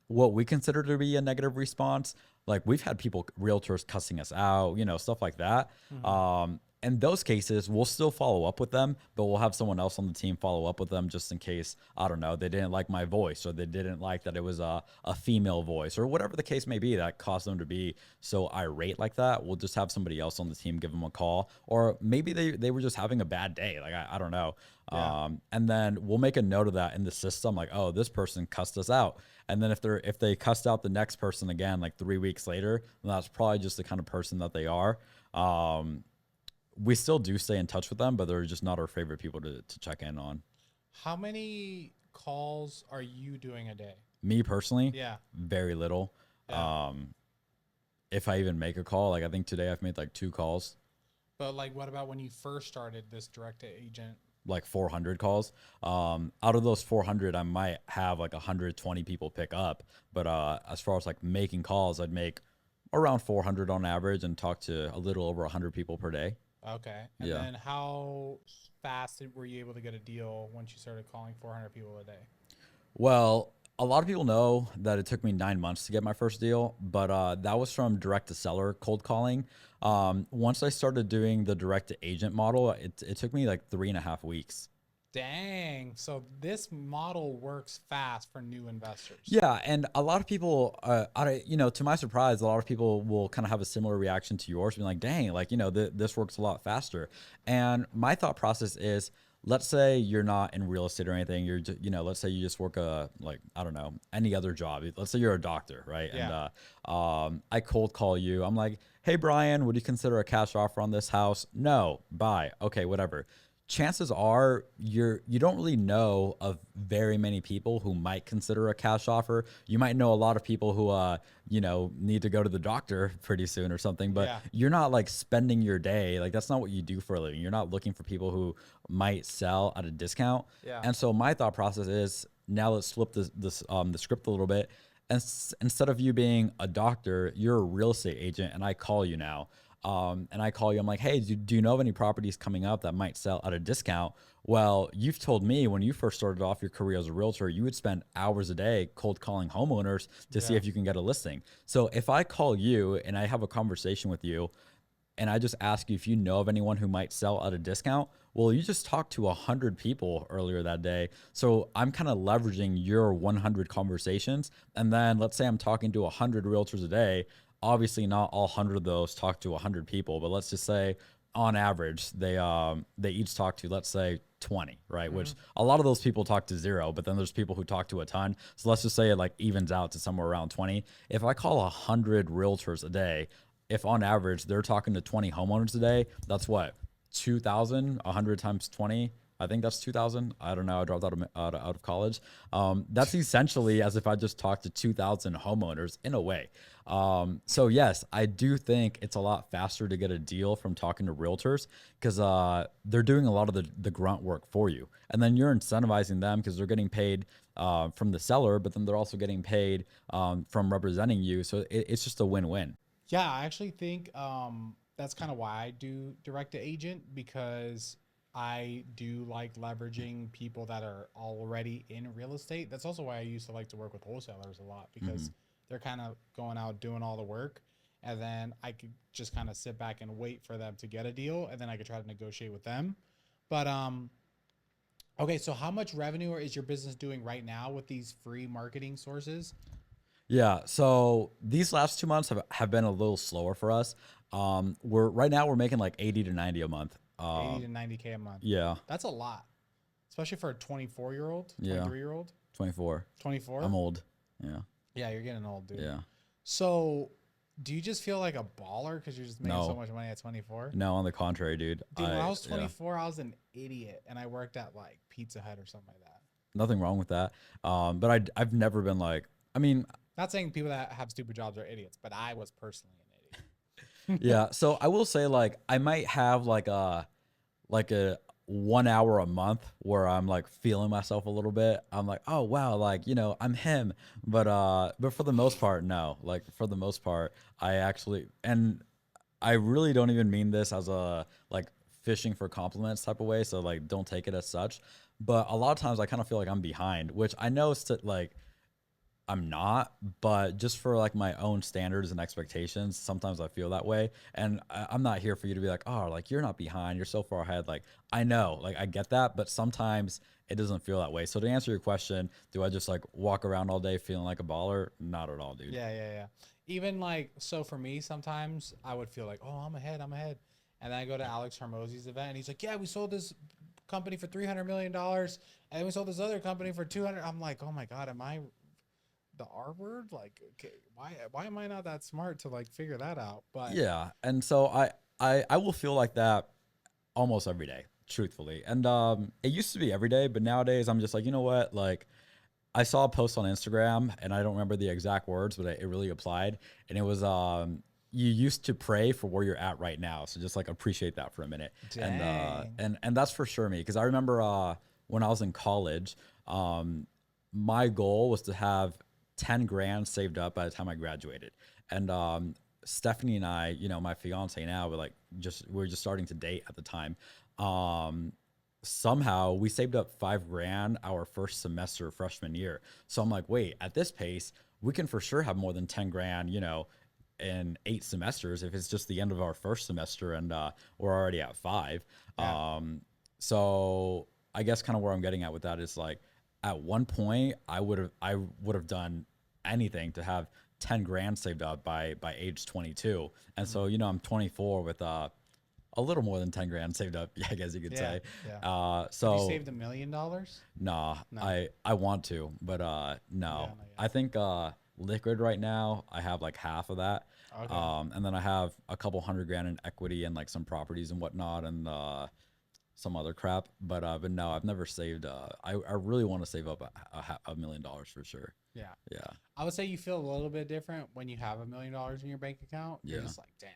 Speaker 1: What we consider to be a negative response, like we've had realtors cussing us out, you know, stuff like that. in those cases, we'll still follow up with them, but we'll have someone else on the team follow up with them just in case, I don't know, they didn't like my voice, or they didn't like that it was a female voice, or whatever the case may be that caused them to be so irate like that. We'll just have somebody else on the team give them a call, or maybe they were just having a bad day. Like, I don't know.
Speaker 2: Yeah.
Speaker 1: And then we'll make a note of that in the system, like, oh, this person cussed us out. And then if they cussed out the next person again, like 3 weeks later, then that's probably just the kind of person that they are. We still do stay in touch with them, but they're just not our favorite people to check in on.
Speaker 2: How many calls are you doing a day?
Speaker 1: Me personally,
Speaker 2: Yeah.
Speaker 1: very little.
Speaker 2: Yeah.
Speaker 1: If I even make a call, like I think today I've made like 2 calls,
Speaker 2: But like, what about when you first started this direct to agent?
Speaker 1: like 400 calls. Out of those 400, I might have like 120 people pick up. But as far as like making calls, I'd make around 400 on average and talk to a little over 100 people per day.
Speaker 2: Okay. And
Speaker 1: Yeah.
Speaker 2: then how fast were you able to get a deal once you started calling 400 people a day?
Speaker 1: Well, a lot of people know that it took me 9 months to get my first deal, but that was from direct to seller cold calling. Once I started doing the direct to agent model, it took me like 3.5 weeks.
Speaker 2: Dang. So this model works fast for new investors.
Speaker 1: Yeah, and a lot of people, to my surprise, a lot of people will kind of have a similar reaction to yours, being like, "Dang, like this works a lot faster." And my thought process is, let's say you're not in real estate or anything. You're just, let's say you just work like I don't know, any other job. Let's say you're a doctor, right?
Speaker 2: Yeah.
Speaker 1: And I cold call you. I'm like, "Hey, Brian, would you consider a cash offer on this house?" No, buy. Okay, whatever. Chances are you don't really know of very many people who might consider a cash offer. You might know a lot of people who need to go to the doctor pretty soon or something, but
Speaker 2: Yeah.
Speaker 1: you're not like spending your day, like that's not what you do for a living. You're not looking for people who might sell at a discount.
Speaker 2: Yeah.
Speaker 1: And so my thought process is, now let's flip the script a little bit. And instead of you being a doctor, you're a real estate agent, and I call you now. And I call you, I'm like, "Hey, do you know of any properties coming up that might sell at a discount?" Well, you've told me when you first started off your career as a realtor, you would spend hours a day cold calling homeowners to see
Speaker 2: Yeah.
Speaker 1: if you can get a listing. So if I call you and I have a conversation with you, and I just ask you if you know of anyone who might sell at a discount, well, you just talked to 100 people earlier that day. So I'm kind of leveraging your 100 conversations. And then let's say I'm talking to 100 realtors a day. Obviously, not all 100 of those talk to 100 people, but let's just say on average, they each talk to, let's say, 20, right? Which a lot of those people talk to 0, but then there's people who talk to a ton. So let's just say it like evens out to somewhere around 20. If I call 100 realtors a day, if on average they're talking to 20 homeowners a day, that's what, 2,000, 100 times 20. I think that's 2,000. I don't know. I dropped out of college. That's essentially as if I just talked to 2,000 homeowners in a way. So yes, I do think it's a lot faster to get a deal from talking to realtors, because they're doing a lot of the grunt work for you. And then you're incentivizing them because they're getting paid from the seller, but then they're also getting paid from representing you. So it's just a win-win.
Speaker 2: Yeah, I actually think that's kind of why I do direct to agent, because I do like leveraging people that are already in real estate. That's also why I used to like to work with wholesalers a lot, because they're kind of going out doing all the work, and then I could just kind of sit back and wait for them to get a deal, and then I could try to negotiate with them. But okay, so how much revenue is your business doing right now with these free marketing sources?
Speaker 1: Yeah, so these last 2 months have been a little slower for us. We're making like 80 to 90 a month.
Speaker 2: 80 to 90K a month.
Speaker 1: Yeah,
Speaker 2: That's a lot, especially for a 24-year-old,
Speaker 1: Yeah.
Speaker 2: 23-year-old,
Speaker 1: 24.
Speaker 2: 24.
Speaker 1: I'm old. Yeah,
Speaker 2: Yeah, you're getting old, dude.
Speaker 1: yeah.
Speaker 2: So, do you just feel like a baller because you're just making so
Speaker 1: No.
Speaker 2: much money at 24?
Speaker 1: No, on the contrary, dude.
Speaker 2: Dude, when I was
Speaker 1: yeah,
Speaker 2: 24, I was an idiot, and I worked at like Pizza Hut or something like that.
Speaker 1: nothing wrong with that. But I've never been like. I mean,
Speaker 2: Not saying people that have stupid jobs are idiots, but I was personally an idiot.
Speaker 1: yeah. So I will say, like, I might have like a 1 hour a month where I'm like feeling myself a little bit. I'm like, oh wow, like I'm him. But for the most part, no. Like for the most part, I actually, and I really don't even mean this as a like fishing for compliments type of way. So like, don't take it as such. But a lot of times I kind of feel like I'm behind, which I know is like I'm not, but just for like my own standards and expectations, sometimes I feel that way. And I'm not here for you to be like, oh, like you're not behind, you're so far ahead. Like I know, like I get that, but sometimes it doesn't feel that way. So to answer your question, do I just like walk around all day feeling like a baller? Not at all, dude.
Speaker 2: Yeah, yeah, yeah. Even like so for me, sometimes I would feel like, oh, I'm ahead, and then I go to Alex Hermosi's event, and he's like, yeah, we sold this company for $300 million, and we sold this other company for 200. I'm like, oh my god, am I the R word? Like, okay, why am I not that smart to like figure that out? But
Speaker 1: Yeah. And so I will feel like that almost every day, truthfully. And it used to be every day, but nowadays I'm just like, you know what? Like I saw a post on Instagram and I don't remember the exact words, but it really applied. And it was you used to pray for where you're at right now. So just like appreciate that for a minute.
Speaker 2: dang,
Speaker 1: And that's for sure me. Cause I remember when I was in college, my goal was to have 10 grand saved up by the time I graduated. And Stephanie and I, you know, my fiance now, we're just starting to date at the time. Um, Somehow we saved up 5 grand our first semester freshman year. So I'm like, wait, at this pace, we can for sure have more than 10 grand, you know, in 8 semesters if it's just the end of our first semester and we're already at five.
Speaker 2: yeah.
Speaker 1: So I guess kind of where I'm getting at with that is like at one point I would have done anything to have 10 grand saved up by age 22. And so, you know, I'm 24 with a little more than 10 grand saved up, I guess you could
Speaker 2: Yeah,
Speaker 1: say.
Speaker 2: yeah. Have you
Speaker 1: So
Speaker 2: saved $1 million?
Speaker 1: nah,
Speaker 2: No.
Speaker 1: I want to, but
Speaker 2: Yeah,
Speaker 1: no.
Speaker 2: not
Speaker 1: I
Speaker 2: yet.
Speaker 1: think liquid right now, I have like half of that.
Speaker 2: Okay.
Speaker 1: And then I have a couple 100 grand in equity and like some properties and whatnot and some other crap. But no, I've never saved I really want to save up $1 million for sure.
Speaker 2: Yeah.
Speaker 1: Yeah.
Speaker 2: I would say you feel a little bit different when you have $1 million in your bank account. You're
Speaker 1: Yeah.
Speaker 2: just like, damn.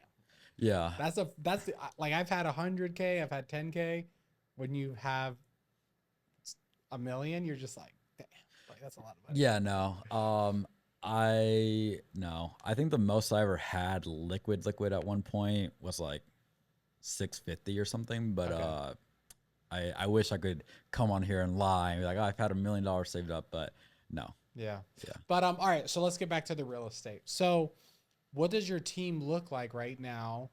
Speaker 1: Yeah.
Speaker 2: Like I've had 100K, I've had 10K. When you have a million, you're just like, damn, like that's a lot of money.
Speaker 1: Yeah, no. I no. I think the most I ever had liquid at one point was like 650 or something, but
Speaker 2: Okay.
Speaker 1: I wish I could come on here and lie and be like, oh, I've had $1 million saved up, but no.
Speaker 2: Yeah.
Speaker 1: Yeah.
Speaker 2: But all right, so let's get back to the real estate. So what does your team look like right now,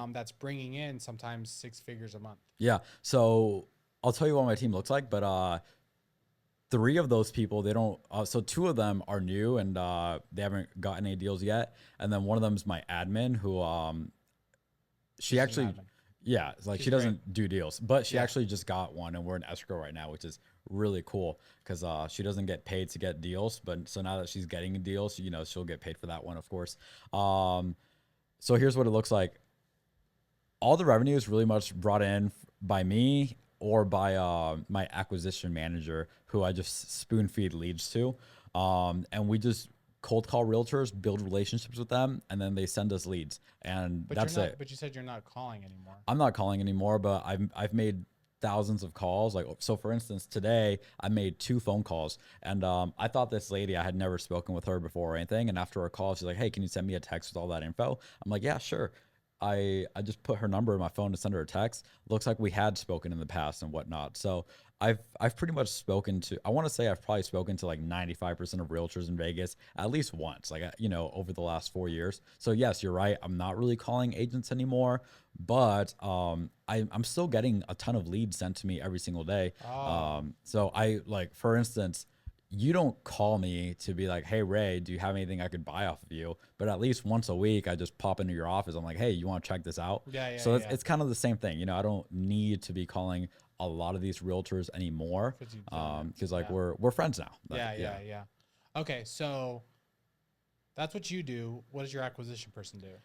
Speaker 2: that's bringing in sometimes 6 figures a month?
Speaker 1: Yeah. So I'll tell you what my team looks like, but three of those people they don't so two of them are new and they haven't gotten any deals yet. And then one of them is my admin who she
Speaker 2: She's an
Speaker 1: actually
Speaker 2: admin.
Speaker 1: yeah, it's like
Speaker 2: She's
Speaker 1: she
Speaker 2: great.
Speaker 1: doesn't do deals, but she
Speaker 2: Yeah.
Speaker 1: actually just got one and we're in escrow right now, which is really cool because she doesn't get paid to get deals, but so now that she's getting a deal, so, you know, she'll get paid for that one, of course. So here's what it looks like. All the revenue is really much brought in by me or by my acquisition manager, who I just spoon feed leads to, and we just cold call realtors, build relationships with them, and then they send us leads, and
Speaker 2: But
Speaker 1: that's
Speaker 2: you're not
Speaker 1: it.
Speaker 2: but you said you're not calling anymore.
Speaker 1: I'm not calling anymore, but I've made thousands of calls. Like so, for instance, today I made 2 phone calls, and I thought this lady I had never spoken with her before or anything. And after our call, she's like, "Hey, can you send me a text with all that info?" I'm like, "Yeah, sure." I just put her number in my phone to send her a text. Looks like we had spoken in the past and whatnot. So I've pretty much spoken to. I want to say I've probably spoken to like 95% of realtors in Vegas at least once, like you know, over the last 4 years. So yes, you're right. I'm not really calling agents anymore, but I'm still getting a ton of leads sent to me every single day.
Speaker 2: Oh,
Speaker 1: So I like, for instance, you don't call me to be like, "Hey Ray, do you have anything I could buy off of you?" But at least once a week, I just pop into your office. I'm like, "Hey, you want to check this out?"
Speaker 2: yeah, yeah,
Speaker 1: So
Speaker 2: yeah.
Speaker 1: it's kind of the same thing. You know, I don't need to be calling a lot of these realtors anymore
Speaker 2: 'Cause you've done it.
Speaker 1: because like
Speaker 2: Yeah.
Speaker 1: we're friends now. Like,
Speaker 2: Yeah, yeah, yeah. Okay, so that's what you do. What does your acquisition person do?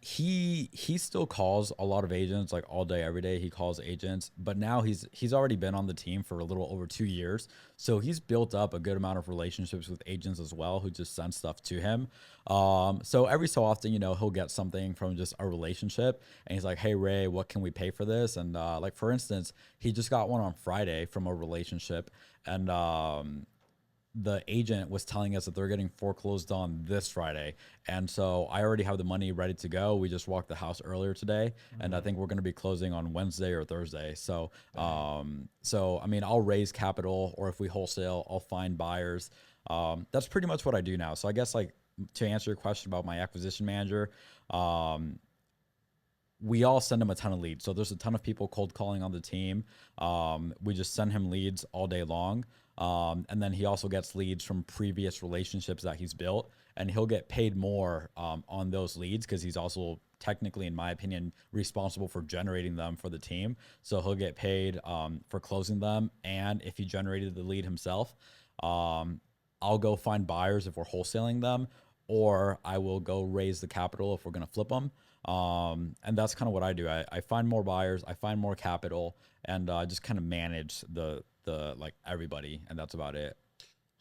Speaker 1: He still calls a lot of agents like all day, every day. He calls agents, but now he's already been on the team for a little over 2 years. So he's built up a good amount of relationships with agents as well who just send stuff to him. So every so often, you know, he'll get something from just a relationship and he's like, "Hey Ray, what can we pay for this?" And like for instance, he just got one on Friday from a relationship and the agent was telling us that they're getting foreclosed on this Friday. And so I already have the money ready to go. We just walked the house earlier today, and I think we're going to be closing on Wednesday or Thursday. So, so I mean, I'll raise capital, or if we wholesale, I'll find buyers. That's pretty much what I do now. So I guess like to answer your question about my acquisition manager, we all send him a ton of leads. So there's a ton of people cold calling on the team. We just send him leads all day long. And then he also gets leads from previous relationships that he's built, and he'll get paid more on those leads because he's also technically, in my opinion, responsible for generating them for the team. So he'll get paid for closing them. And if he generated the lead himself, I'll go find buyers if we're wholesaling them, or I will go raise the capital if we're going to flip them. And that's kind of what I do. I find more buyers, I find more capital, and just kind of manage the like everybody, and that's about it.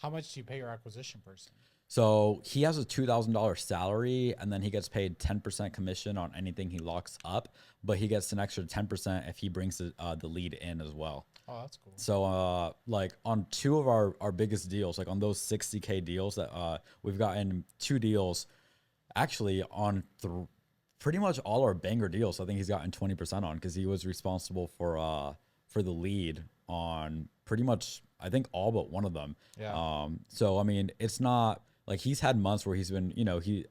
Speaker 2: How much do you pay your acquisition person?
Speaker 1: So he has a $2,000 salary, and then he gets paid 10% commission on anything he locks up, but he gets an extra 10% if he brings the lead in as well.
Speaker 2: Oh, that's cool.
Speaker 1: So like on two of our biggest deals, like on those 60K deals that we've gotten 2 deals, actually on pretty much all our banger deals, I think he's gotten 20% on, because he was responsible for the lead on pretty much, I think, all but one of them.
Speaker 2: Yeah.
Speaker 1: So I mean, it's not like he's had months where he's been,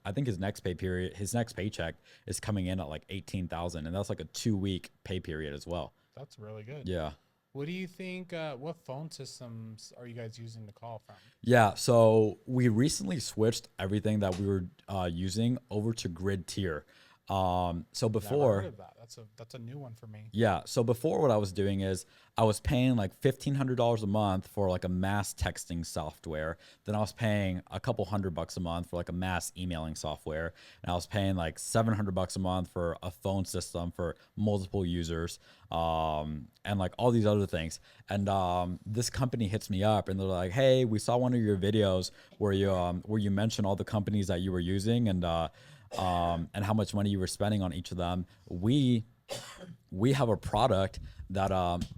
Speaker 1: I think his next paycheck is coming in at like 18,000, and that's like a 2-week pay period as well.
Speaker 2: That's really good.
Speaker 1: Yeah.
Speaker 2: What do you think? What phone systems are you guys using to call from?
Speaker 1: Yeah, so we recently switched everything that we were using over to Grid Tier. So before,
Speaker 2: Never heard of that. That's a new one for me.
Speaker 1: yeah, so before what I was doing is I was paying like $1,500 a month for like a mass texting software. Then I was paying a couple $100 a month for like a mass emailing software, and I was paying like $700 a month for a phone system for multiple users, and like all these other things. And this company hits me up, and they're like, "Hey, we saw one of your videos where you mentioned all the companies that you were using, and how much money you were spending on each of them. We have a product that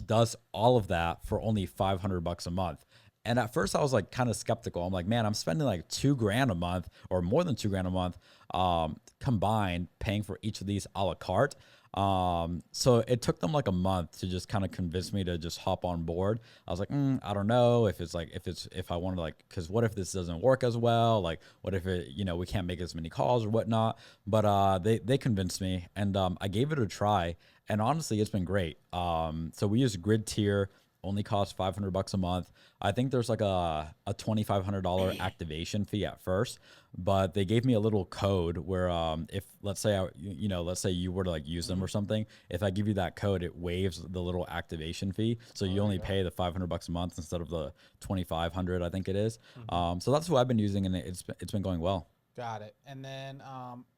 Speaker 1: does all of that for only $500 a month." And at first I was like kind of skeptical. I'm like, man, I'm spending like $2,000 a month, or more than $2,000 a month, combined, paying for each of these a la carte. So it took them like a month to just kind of convince me to just hop on board. I was like, I don't know if I want to, like, cause what if this doesn't work as well? Like, what if we can't make as many calls or whatnot? But, they convinced me, and, I gave it a try, and honestly, it's been great. So we use Grid Tier, only costs $500 a month. I think there's like a $2,500 activation fee at first, but they gave me a little code where if let's say let's say you were to like use them or something, if I give you that code, it waives the little activation fee, so you only pay the $500 a month instead of the $2,500, I think it is. So that's what I've been using, and it's been going well.
Speaker 2: Got it. And then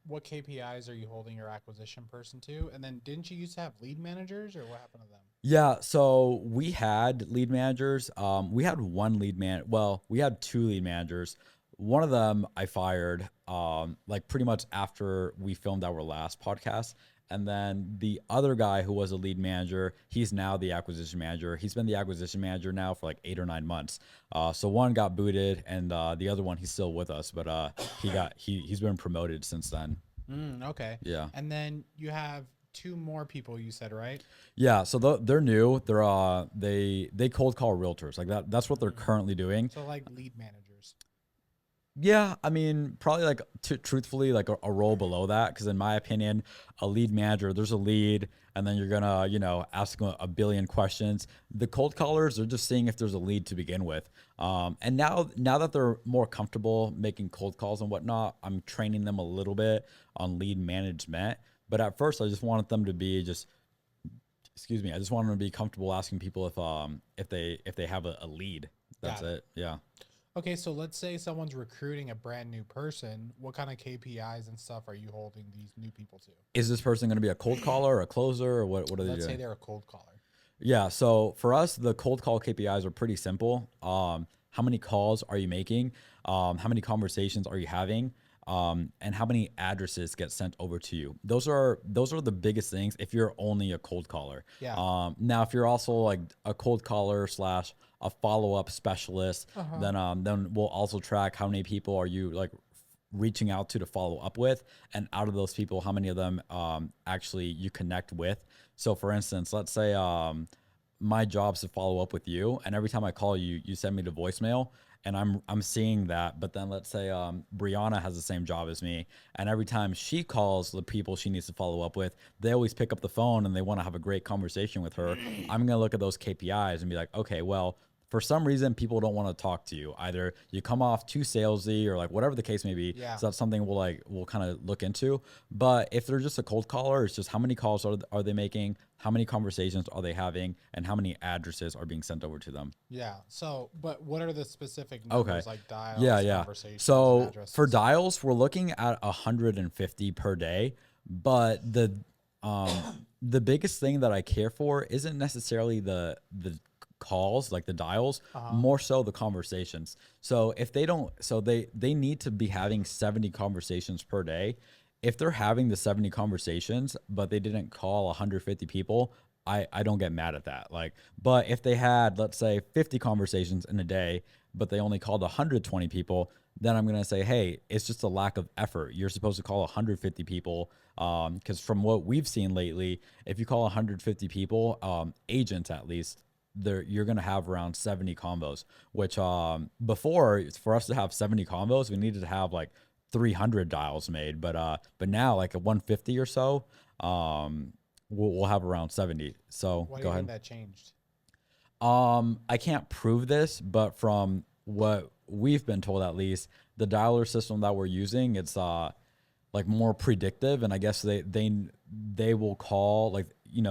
Speaker 2: what KPIs are you holding your acquisition person to? And then didn't you used to have lead managers, or what happened to them?
Speaker 1: Yeah, so we had lead managers. We had we had 2 lead managers. One of them I fired like pretty much after we filmed our last podcast. And then the other guy who was a lead manager, he's now the acquisition manager. He's been the acquisition manager now for like 8 or 9 months. So one got booted, and the other one, he's still with us, but he's been promoted since then.
Speaker 2: Okay.
Speaker 1: Yeah.
Speaker 2: And then you have 2 more people, you said, right?
Speaker 1: Yeah, so they're new. They cold call realtors. Like that's what they're currently doing.
Speaker 2: So like lead managers.
Speaker 1: Yeah, I mean, probably like truthfully, like a role below that, because in my opinion, a lead manager, there's a lead, and then you're gonna ask them a billion questions. The cold callers, they're just seeing if there's a lead to begin with. And now that they're more comfortable making cold calls and whatnot, I'm training them a little bit on lead management. But at first, I just wanted them to be I just wanted them to be comfortable asking people if they have a lead. That's it. Yeah.
Speaker 2: Okay, so let's say someone's recruiting a brand new person. What kind of KPIs and stuff are you holding these new people to?
Speaker 1: Is this person going to be a cold caller or a closer, or what are they doing?
Speaker 2: Let's say they're a cold caller.
Speaker 1: Yeah, so for us, the cold call KPIs are pretty simple. How many calls are you making? How many conversations are you having? And how many addresses get sent over to you? Those are the biggest things if you're only a cold caller.
Speaker 2: Yeah.
Speaker 1: Now, if you're also like a cold caller / a follow-up specialist, then we'll also track how many people are you like reaching out to follow up with, and out of those people, how many of them actually you connect with. So for instance, let's say my job's to follow up with you, and every time I call you, you send me to voicemail, and I'm seeing that. But then let's say Brianna has the same job as me, and every time she calls the people she needs to follow up with, they always pick up the phone and they want to have a great conversation with her. I'm gonna look at those KPIs and be like, okay, well, for some reason, people don't want to talk to you. Either you come off too salesy or like whatever the case may be.
Speaker 2: Yeah.
Speaker 1: So that's something we'll kind of look into. But if they're just a cold caller, it's just how many calls are they making, how many conversations are they having, and how many addresses are being sent over to them.
Speaker 2: Yeah. So, but what are the specific numbers, like dials,
Speaker 1: Yeah.
Speaker 2: conversations, and
Speaker 1: So
Speaker 2: addresses?
Speaker 1: for dials, we're looking at 150 per day. But the biggest thing that I care for isn't necessarily the calls, like the dials, more so the conversations. So if they don't, so they need to be having 70 conversations per day. If they're having the 70 conversations but they didn't call 150 people, I don't get mad at that. Like, but if they had, let's say, 50 conversations in a day but they only called 120 people, then I'm gonna say, hey, it's just a lack of effort. You're supposed to call 150 people, because from what we've seen lately, if you call 150 people, agents at least, you're gonna have around 70 combos. Which before, for us to have 70 combos, we needed to have like 300 dials made. But now, like at 150 or so, we'll have around 70. So
Speaker 2: Why do
Speaker 1: go
Speaker 2: you think
Speaker 1: ahead.
Speaker 2: that changed?
Speaker 1: I can't prove this, but from what we've been told, at least, the dialer system that we're using, it's like more predictive, and I guess they will call, like,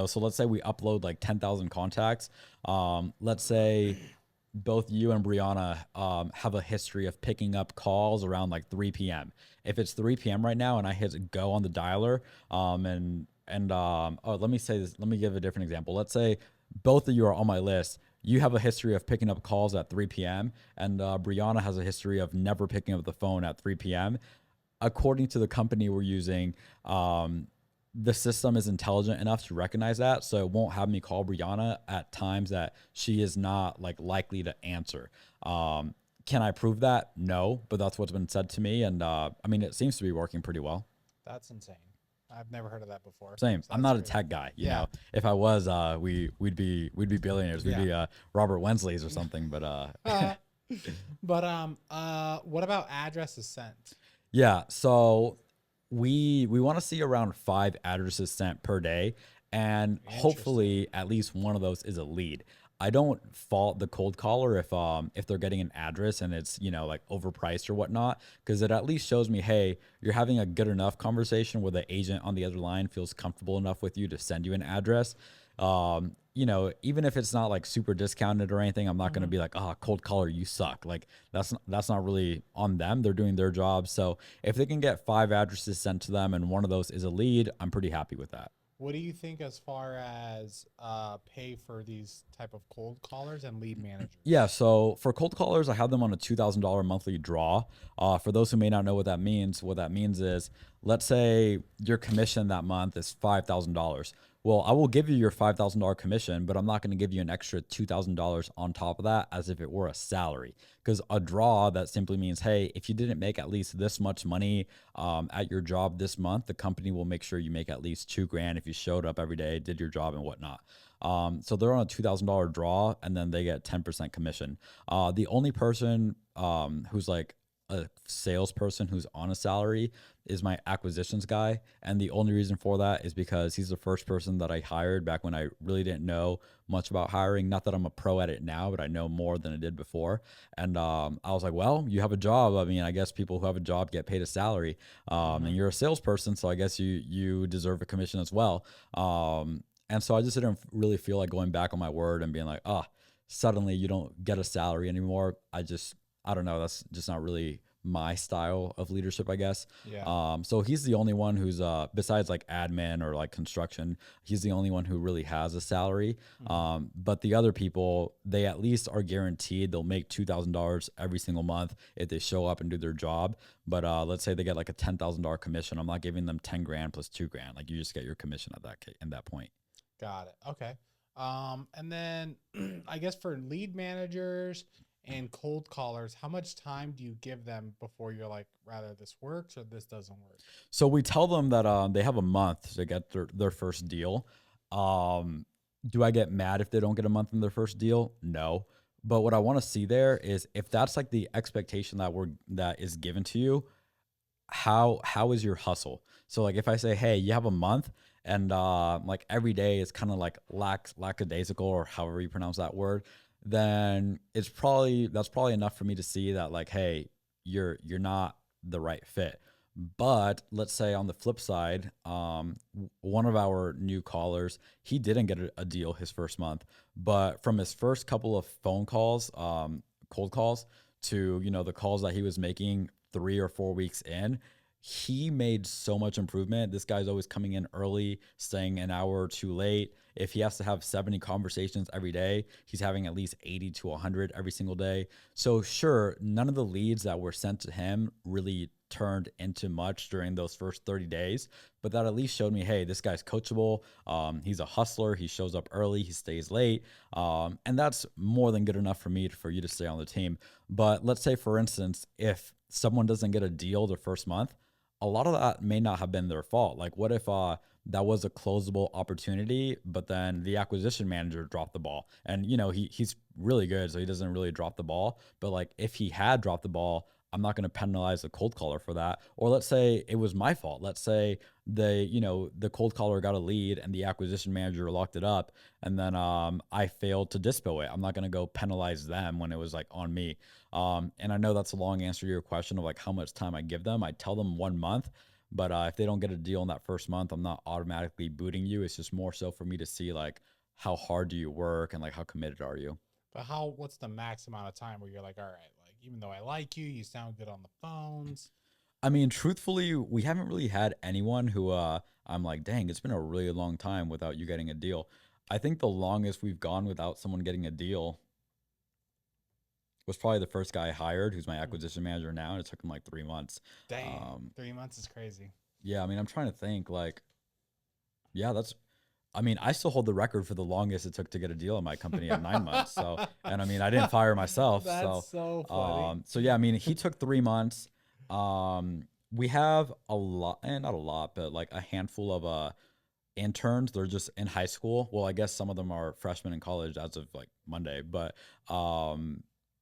Speaker 1: so let's say we upload like 10,000 contacts. Let's say both you and Brianna have a history of picking up calls around like 3 p.m. If it's 3 p.m. right now and I hit go on the dialer, oh, let me say this. Let me give a different example. Let's say both of you are on my list. You have a history of picking up calls at 3 p.m. and Brianna has a history of never picking up the phone at 3 p.m. According to the company we're using, the system is intelligent enough to recognize that, so it won't have me call Brianna at times that she is not like likely to answer. Can I prove that? No, but that's what's been said to me, and I mean, it seems to be working pretty well.
Speaker 2: That's insane. I've never heard of that before.
Speaker 1: Same.
Speaker 2: So
Speaker 1: I'm
Speaker 2: that's
Speaker 1: not a
Speaker 2: crazy.
Speaker 1: tech guy. You
Speaker 2: Yeah.
Speaker 1: know, if I was, we'd be billionaires. We'd
Speaker 2: Yeah.
Speaker 1: be Robert Wensley's or something. But
Speaker 2: What about addresses sent?
Speaker 1: yeah. So we want to see around 5 addresses sent per day, and hopefully at least one of those is a lead. I don't fault the cold caller if they're getting an address and it's, like overpriced or whatnot, because it at least shows me, hey, you're having a good enough conversation where the agent on the other line feels comfortable enough with you to send you an address. Even if it's not like super discounted or anything, I'm not going to be like, cold caller, you suck. Like that's not really on them. They're doing their job. So if they can get 5 addresses sent to them and one of those is a lead, I'm pretty happy with that.
Speaker 2: What do you think as far as pay for these type of cold callers and lead managers?
Speaker 1: Yeah, so for cold callers, I have them on a $2,000 monthly draw. For those who may not know what that means is, let's say your commission that month is $5,000. Well, I will give you your $5,000 commission, but I'm not going to give you an extra $2,000 on top of that as if it were a salary. Because a draw, that simply means, hey, if you didn't make at least this much money at your job this month, the company will make sure you make at least $2,000 if you showed up every day, did your job and whatnot. So they're on a $2,000 draw, and then they get 10% commission. The only person who's like a salesperson who's on a salary is my acquisitions guy. And the only reason for that is because he's the first person that I hired back when I really didn't know much about hiring. Not that I'm a pro at it now, but I know more than I did before. And I was like, well, you have a job. I mean, I guess people who have a job get paid a salary. And you're a salesperson, so I guess you deserve a commission as well. And so I just didn't really feel like going back on my word and being like, suddenly you don't get a salary anymore. I don't know. That's just not really my style of leadership, I guess.
Speaker 2: Yeah.
Speaker 1: So he's the only one who's, besides like admin or like construction, he's the only one who really has a salary. But the other people, they at least are guaranteed they'll make $2,000 every single month if they show up and do their job. But let's say they get like a $10,000 commission. I'm not giving them $10,000 plus $2,000. Like you just get your commission at in that point.
Speaker 2: Got it. Okay. And then I guess for lead managers and cold callers, how much time do you give them before you're like, rather this works or this doesn't work?
Speaker 1: So we tell them that they have a month to get their first deal. Do I get mad if they don't get a month in their first deal? No. But what I want to see there is if that's like the expectation that is given to you, how is your hustle? So like if I say, hey, you have a month and like every day is kind of like lackadaisical or however you pronounce that word, then that's probably enough for me to see that like, hey, you're not the right fit. But let's say on the flip side, one of our new callers, he didn't get a deal his first month, but from his first couple of phone calls, cold calls to, the calls that he was making 3 or 4 weeks in, he made so much improvement. This guy's always coming in early, staying an hour or two late. If he has to have 70 conversations every day, he's having at least 80 to 100 every single day. So sure, none of the leads that were sent to him really turned into much during those first 30 days, but that at least showed me, hey, this guy's coachable. He's a hustler. He shows up early. He stays late. And that's more than good enough for you to stay on the team. But let's say, for instance, if someone doesn't get a deal their first month, a lot of that may not have been their fault. Like, what if that was a closable opportunity, but then the acquisition manager dropped the ball? And he's really good, so he doesn't really drop the ball. But like, if he had dropped the ball, I'm not going to penalize the cold caller for that. Or let's say it was my fault. Let's say the cold caller got a lead and the acquisition manager locked it up, and then I failed to dispo it. I'm not going to go penalize them when it was like on me. And I know that's a long answer to your question of like how much time I give them. I tell them 1 month, but if they don't get a deal in that first month, I'm not automatically booting you. It's just more so for me to see like how hard do you work and like how committed are you.
Speaker 2: But what's the max amount of time where you're like, all right, like even though I like you, you sound good on the phones.
Speaker 1: I mean, truthfully, we haven't really had anyone who I'm like, dang, it's been a really long time without you getting a deal. I think the longest we've gone without someone getting a deal was probably the first guy I hired, who's my acquisition manager now, and it took him like 3 months.
Speaker 2: Damn, 3 months is crazy.
Speaker 1: Yeah, I mean, I'm trying to think like, yeah, I mean, I still hold the record for the longest it took to get a deal in my company at 9 months. So, and I mean, I didn't fire myself.
Speaker 2: That's so funny.
Speaker 1: So yeah, I mean, he took 3 months. We have a lot, and not a lot, but like a handful of interns. They're just in high school. Well, I guess some of them are freshmen in college as of like Monday, but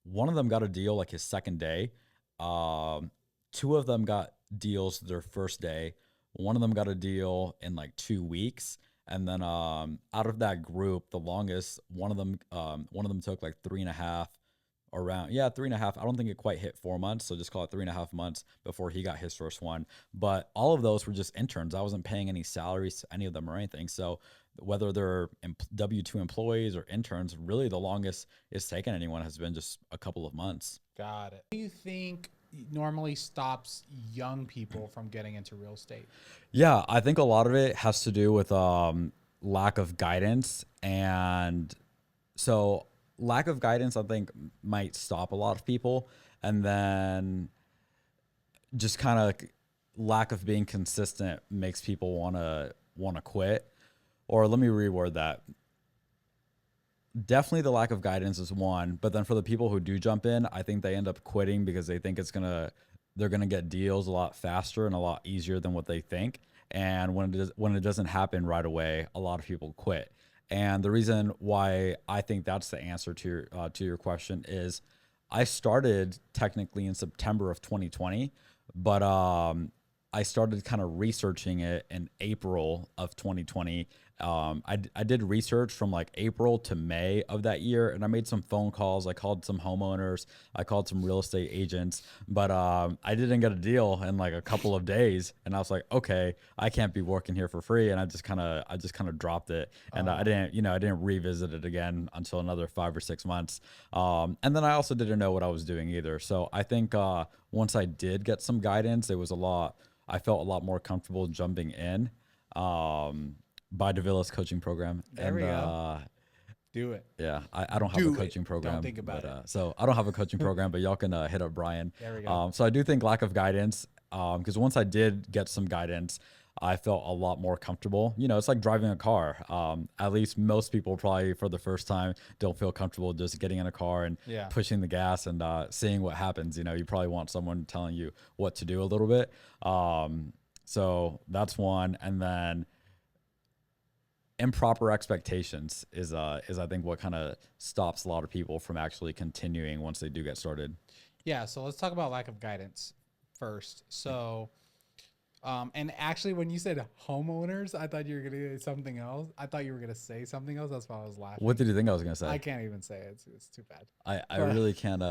Speaker 1: one of them got a deal like his second day. Two of them got deals their first day. One of them got a deal in like 2 weeks. And then out of that group, the longest one of them took like 3.5, around, yeah, 3.5. I don't think it quite hit 4 months, so just call it 3.5 months before he got his first one. But all of those were just interns. I wasn't paying any salaries to any of them or anything. So whether they're W-2 employees or interns, really the longest it's taken anyone has been just a couple of months.
Speaker 2: Got it. What do you think normally stops young people from getting into real estate?
Speaker 1: Yeah, I think a lot of it has to do with lack of guidance. And so lack of guidance, I think, might stop a lot of people. And then just kind of lack of being consistent makes people want to quit. Or let me reword that. Definitely the lack of guidance is one, but then for the people who do jump in, I think they end up quitting because they think they're gonna get deals a lot faster and a lot easier than what they think. And when it doesn't happen right away, a lot of people quit. And the reason why I think that's the answer to your question is, I started technically in September of 2020, but I started kind of researching it in April of 2020. I did research from like April to May of that year, and I made some phone calls. I called some homeowners. I called some real estate agents, but I didn't get a deal in like a couple of days. And I was like, okay, I can't be working here for free. And I just kind of dropped it, and I didn't revisit it again until another 5 or 6 months. And then I also didn't know what I was doing either. So I think once I did get some guidance, I felt a lot more comfortable jumping in. By Davila's coaching program.
Speaker 2: There we go. Do it.
Speaker 1: Yeah, I don't have a coaching program.
Speaker 2: Don't think about it.
Speaker 1: So I don't have a coaching program, but y'all can hit up Brian.
Speaker 2: There we go.
Speaker 1: So I do think lack of guidance, because once I did get some guidance, I felt a lot more comfortable. It's like driving a car. At least most people probably for the first time don't feel comfortable just getting in a car and pushing the gas and seeing what happens. You probably want someone telling you what to do a little bit. So that's one. And then improper expectations is I think what kind of stops a lot of people from actually continuing once they do get started.
Speaker 2: Yeah, so let's talk about lack of guidance first. So, and actually, when you said homeowners, I thought you were gonna say something else. I thought you were gonna say something else. That's why I was laughing.
Speaker 1: What did you think I was gonna
Speaker 2: I
Speaker 1: say?
Speaker 2: can't even say it. It's too bad.
Speaker 1: I
Speaker 2: But
Speaker 1: really can't.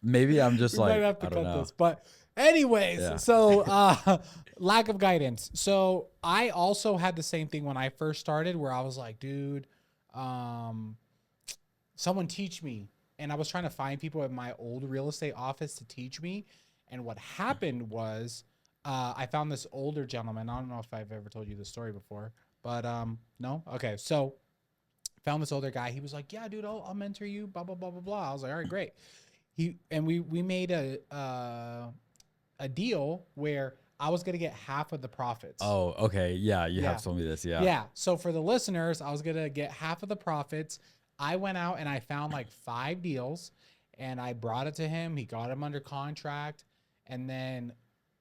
Speaker 1: Maybe I'm just
Speaker 2: we might
Speaker 1: like,
Speaker 2: have to
Speaker 1: I don't
Speaker 2: cut
Speaker 1: know.
Speaker 2: this. But anyways,
Speaker 1: Yeah.
Speaker 2: so lack of guidance. So I also had the same thing when I first started, where I was like, dude, um, someone teach me. And I was trying to find people at my old real estate office to teach me. And what happened was, I found this older gentleman. I don't know if I've ever told you this story before, but no. Okay, so found this older guy. He was like, "Yeah, dude, I'll mentor you." Blah blah blah blah blah. I was like, "All right, great." We made a deal where I was gonna get half of the profits.
Speaker 1: Oh, okay. Yeah, you
Speaker 2: Yeah.
Speaker 1: have told me this. Yeah.
Speaker 2: Yeah. So for the listeners, I was gonna get half of the profits. I went out and I found like 5 deals, and I brought it to him. He got him under contract, and then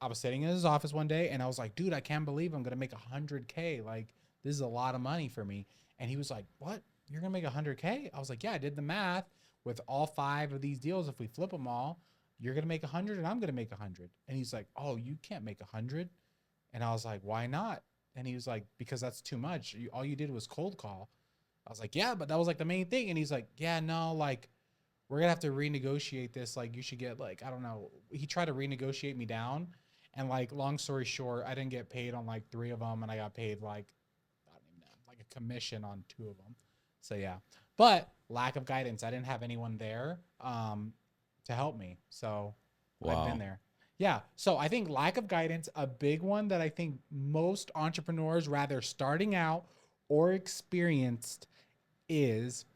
Speaker 2: I was sitting in his office one day, and I was like, "Dude, I can't believe I'm gonna make 100K. Like, this is a lot of money for me." And he was like, "What? You're gonna make 100K?" I was like, "Yeah, I did the math. With all 5 of these deals, if we flip them all, you're gonna make 100, and I'm gonna make 100." And he's like, "Oh, you can't make 100." And I was like, "Why not?" And he was like, "Because that's too much. All you did was cold call." I was like, "Yeah, but that was like the main thing." And he's like, "Yeah, no, like we're gonna have to renegotiate this. Like you should get like, I don't know." He tried to renegotiate me down. And like, long story short, I didn't get paid on like 3 of them, and I got paid like, I don't even know, like a commission on 2 of them. So yeah, but lack of guidance. I didn't have anyone there to help me. So I've been
Speaker 1: Wow.
Speaker 2: there. Yeah. So I think lack of guidance, a big one that I think most entrepreneurs, rather starting out or experienced, is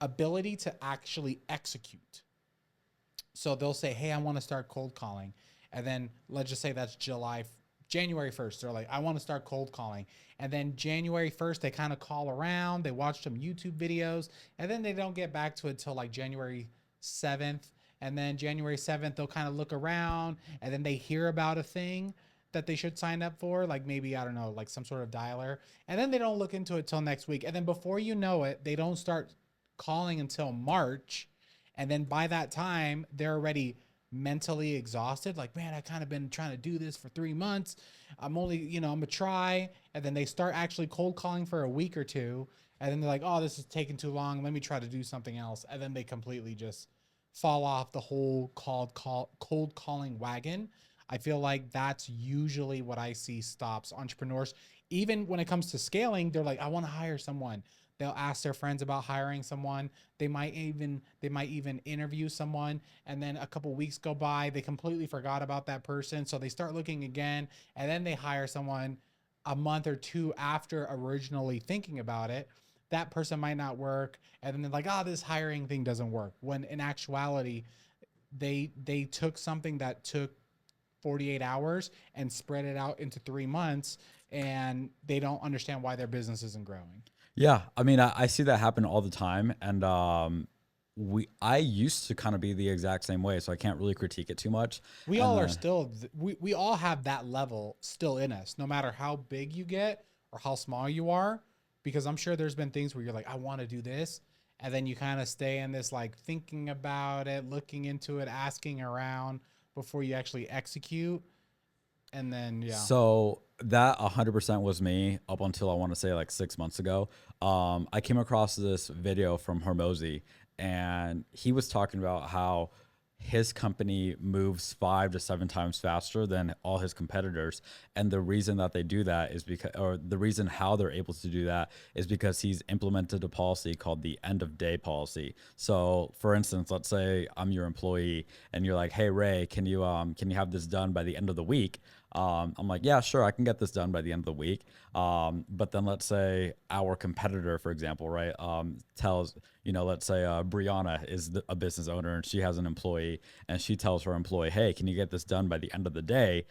Speaker 2: ability to actually execute. So they'll say, "Hey, I want to start cold calling." And then let's just say that's January 1st. They're like, "I want to start cold calling." And then January 1st, they kind of call around, they watch some YouTube videos, and then they don't get back to it until like January 7th. And then January 7th, they'll kind of look around, and then they hear about a thing that they should sign up for, like maybe, I don't know, like some sort of dialer. And then they don't look into it till next week. And then before you know it, they don't start calling until March. And then by that time, they're already mentally exhausted. Like, man, I kind of been trying to do this for 3 months. I'm only, I'm gonna try. And then they start actually cold calling for a week or two. And then they're like, "Oh, this is taking too long. Let me try to do something else." And then they completely just fall off the whole cold calling wagon. I feel like that's usually what I see stops entrepreneurs. Even when it comes to scaling, they're like, "I want to hire someone." They'll ask their friends about hiring someone. They might even interview someone, and then a couple weeks go by, they completely forgot about that person. So they start looking again, and then they hire someone a month or two after originally thinking about it. That person might not work, and then they're like, "Oh, this hiring thing doesn't work." When in actuality, they took something that took 48 hours and spread it out into 3 months, and they don't understand why their business isn't growing.
Speaker 1: Yeah, I mean, I see that happen all the time, and I used to kind of be the exact same way, so I can't really critique it too much.
Speaker 2: We
Speaker 1: And
Speaker 2: all are still, we all have that level still in us, no matter how big you get or how small you are. Because I'm sure there's been things where you're like, "I want to do this." And then you kind of stay in this, like, thinking about it, looking into it, asking around before you actually execute. And then, yeah.
Speaker 1: So that 100% was me up until I want to say like 6 months ago. I came across this video from Hormozy, and he was talking about how his company moves 5 to 7 times faster than all his competitors. And the reason that they do that is because, or the reason how they're able to do that is because he's implemented a policy called the end of day policy. So for instance, let's say I'm your employee and you're like, "Hey Ray, can you have this done by the end of the week?" I'm like, "Yeah, sure, I can get this done by the end of the week." But then let's say our competitor, for example, right, tells, let's say Brianna is a business owner and she has an employee, and she tells her employee, "Hey, can you get this done by the end of the day?"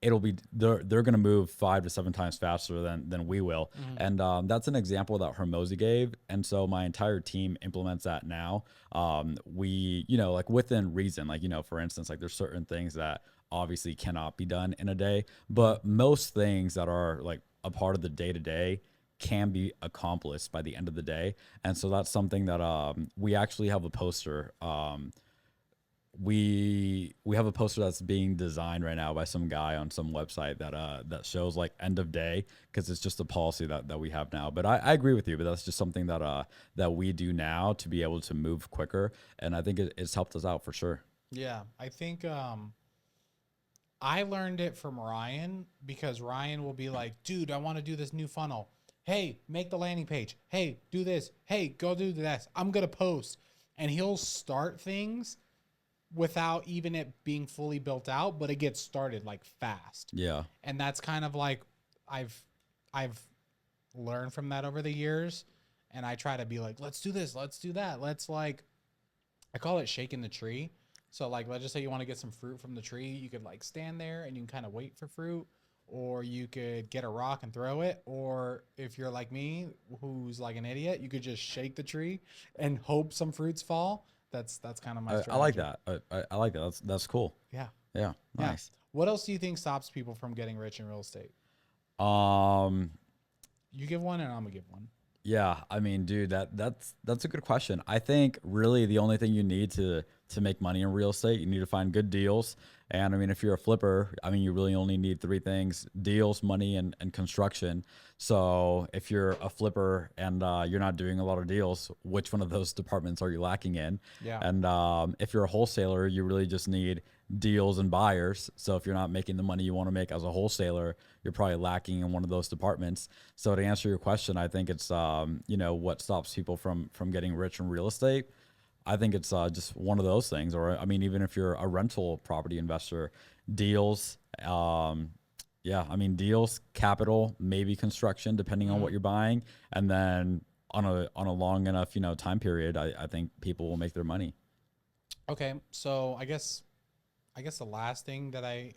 Speaker 1: It'll be they're going to move 5 to 7 times faster than we will.
Speaker 2: Mhm.
Speaker 1: And that's an example that Hermosi gave. And so my entire team implements that now. We, like within reason, like, for instance, like there's certain things that obviously cannot be done in a day, but most things that are like a part of the day to day can be accomplished by the end of the day. And so that's something that we actually have a poster. We have a poster that's being designed right now by some guy on some website that shows like end of day, because it's just a policy that we have now. But I agree with you, but that's just something that we do now to be able to move quicker, and I think it's helped us out for sure.
Speaker 2: Yeah, I think I learned it from Ryan, because Ryan will be like, dude, I want to do this new funnel. Hey, make the landing page. Hey, do this. Hey, go do this. I'm going to post. And he'll start things without even it being fully built out, but it gets started like fast.
Speaker 1: Yeah.
Speaker 2: And that's kind of like I've learned from that over the years. And I try to be like, let's do this. Let's do that. Let's like, I call it shaking the tree. So like, let's just say you want to get some fruit from the tree. You could like stand there and you can kind of wait for fruit, or you could get a rock and throw it. Or if you're like me, who's like an idiot, you could just shake the tree and hope some fruits fall. That's kind of my strategy.
Speaker 1: I like that. I like that. That's cool.
Speaker 2: Yeah.
Speaker 1: Yeah. Nice.
Speaker 2: Yeah. What else do you think stops people from getting rich in real estate? You give one and I'm gonna give one.
Speaker 1: Yeah, I mean, dude, that's a good question. I think really the only thing you need to make money in real estate, you need to find good deals. And I mean, if you're a flipper, I mean, you really only need three things: deals, money, and construction. So if you're a flipper and you're not doing a lot of deals, which one of those departments are you lacking in?
Speaker 2: Yeah.
Speaker 1: And if you're a wholesaler, you really just need deals and buyers. So if you're not making the money you want to make as a wholesaler, you're probably lacking in one of those departments. So to answer your question, I think it's what stops people from getting rich in real estate. I think it's just one of those things. Or I mean, even if you're a rental property investor, deals. Yeah, I mean, deals, capital, maybe construction, depending on what you're buying, and then on a long enough time period, I think people will make their money.
Speaker 2: Okay, so I guess the last thing that I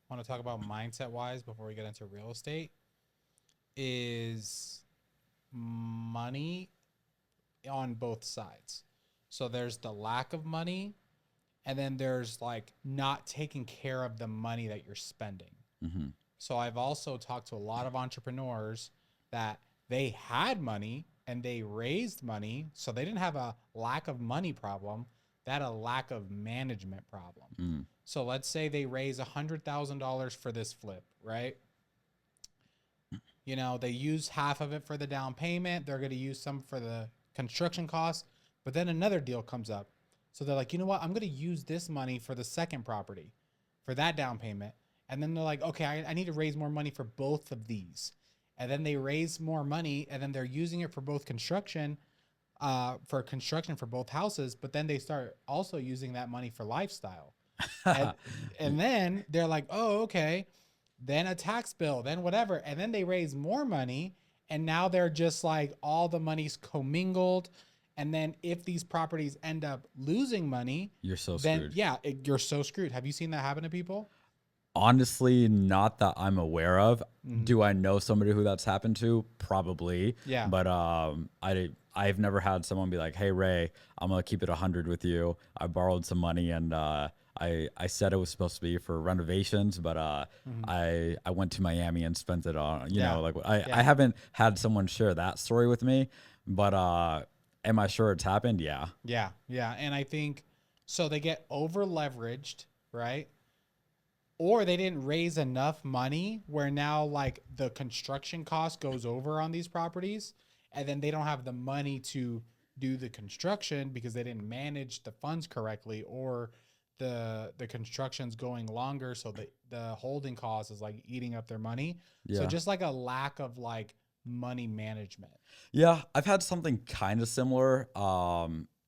Speaker 2: want to talk about mindset wise before we get into real estate is money on both sides. So there's the lack of money, and then there's like not taking care of the money that you're spending.
Speaker 1: Mm-hmm.
Speaker 2: So I've also talked to a lot of entrepreneurs that they had money and they raised money, so they didn't have a lack of money problem. They had a lack of management problem.
Speaker 1: Mm.
Speaker 2: So let's say they raise $100,000 for this flip, right? They use half of it for the down payment. They're going to use some for the construction costs, but then another deal comes up. So they're like, you know what? I'm going to use this money for the second property, for that down payment. And then they're like, okay, I need to raise more money for both of these. And then they raise more money, and then they're using it for both construction for both houses. But then they start also using that money for lifestyle. and then they're like, oh, okay, then a tax bill, then whatever. And then they raise more money, and now they're just like all the money's commingled. And then if these properties end up losing money,
Speaker 1: You're so
Speaker 2: then
Speaker 1: screwed.
Speaker 2: yeah, you're so screwed. Have you seen that happen to people?
Speaker 1: Honestly, not that I'm aware of.
Speaker 2: Mhm.
Speaker 1: Do I know somebody who that's happened to? Probably.
Speaker 2: Yeah.
Speaker 1: But I've never had someone be like, "Hey Ray, I'm gonna keep it 100 with you. I borrowed some money and I said it was supposed to be for renovations, but I went to Miami and spent it on I haven't had someone share that story with me, but am I sure it's happened? Yeah.
Speaker 2: Yeah. Yeah. And I think so they get over leveraged, right? Or they didn't raise enough money where now like the construction cost goes over on these properties, and then they don't have the money to do the construction because they didn't manage the funds correctly, or the construction's going longer, so the holding cost is like eating up their money.
Speaker 1: Yeah.
Speaker 2: So just like a lack of like money management.
Speaker 1: Yeah, I've had something kind of similar.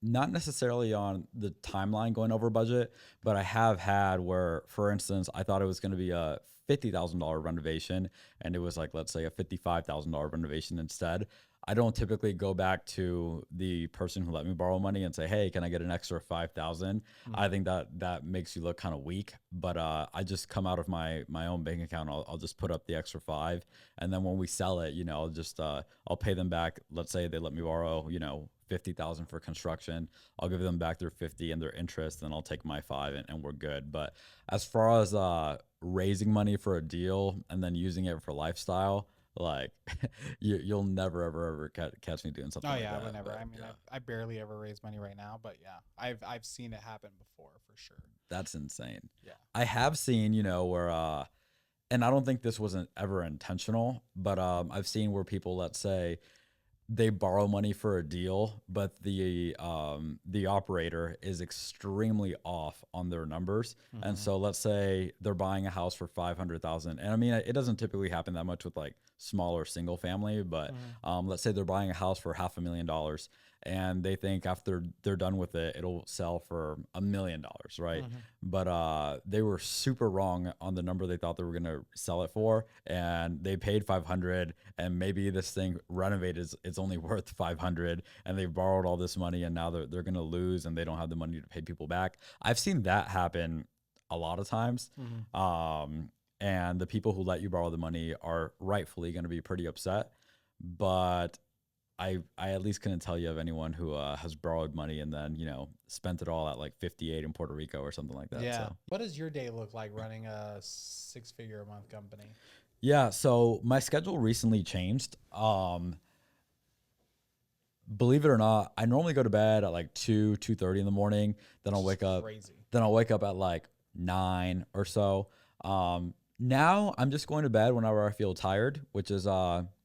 Speaker 1: Not necessarily on the timeline going over budget, but I have had where, for instance, I thought it was going to be a $50,000 renovation, and it was like, let's say, a $55,000 renovation instead. I don't typically go back to the person who let me borrow money and say, "Hey, can I get an extra 5,000?" I think that makes you look kind of weak. But I just come out of my own bank account. I'll just put up the extra 5, and then when we sell it, I'll just I'll pay them back. Let's say they let me borrow, 50,000 for construction. I'll give them back their 50 and their interest, and I'll take my 5, and we're good. But as far as raising money for a deal and then using it for lifestyle, like you'll never ever catch me doing something
Speaker 2: Oh
Speaker 1: like
Speaker 2: yeah,
Speaker 1: that.
Speaker 2: whenever.
Speaker 1: But
Speaker 2: I mean,
Speaker 1: yeah,
Speaker 2: I barely ever raise money right now, but yeah, I've seen it happen before for sure.
Speaker 1: that's insane.
Speaker 2: Yeah.
Speaker 1: I have seen, where and I don't think this wasn't ever intentional, but I've seen where people, let's say, they borrow money for a deal, but the operator is extremely off on their numbers. And
Speaker 2: Mm-hmm.
Speaker 1: so let's say they're buying a house for 500,000. And I mean, it doesn't typically happen that much with like smaller single family, but
Speaker 2: Mm-hmm.
Speaker 1: let's say they're buying a house for $500,000 and they think after they're done with it, it'll sell for $1 million, right?
Speaker 2: Mm-hmm.
Speaker 1: But they were super wrong on the number they thought they were gonna sell it for, and they paid 500, and maybe this thing renovated it's only worth 500, and they borrowed all this money, and now they're gonna lose, and they don't have the money to pay people back. I've seen that happen a lot of times.
Speaker 2: Mm-hmm.
Speaker 1: And the people who let you borrow the money are rightfully going to be pretty upset. But I at least couldn't tell you of anyone who has borrowed money and then spent it all at like 58 in Puerto Rico or something like that.
Speaker 2: Yeah.
Speaker 1: So
Speaker 2: What does your day look like running a 6-figure a month company?
Speaker 1: yeah, so my schedule recently changed. Believe it or not, I normally go to bed at like 2:30 in the morning. Then I'll wake up.
Speaker 2: Crazy.
Speaker 1: Then I'll wake up at like 9 or so. Now I'm just going to bed whenever I feel tired, which is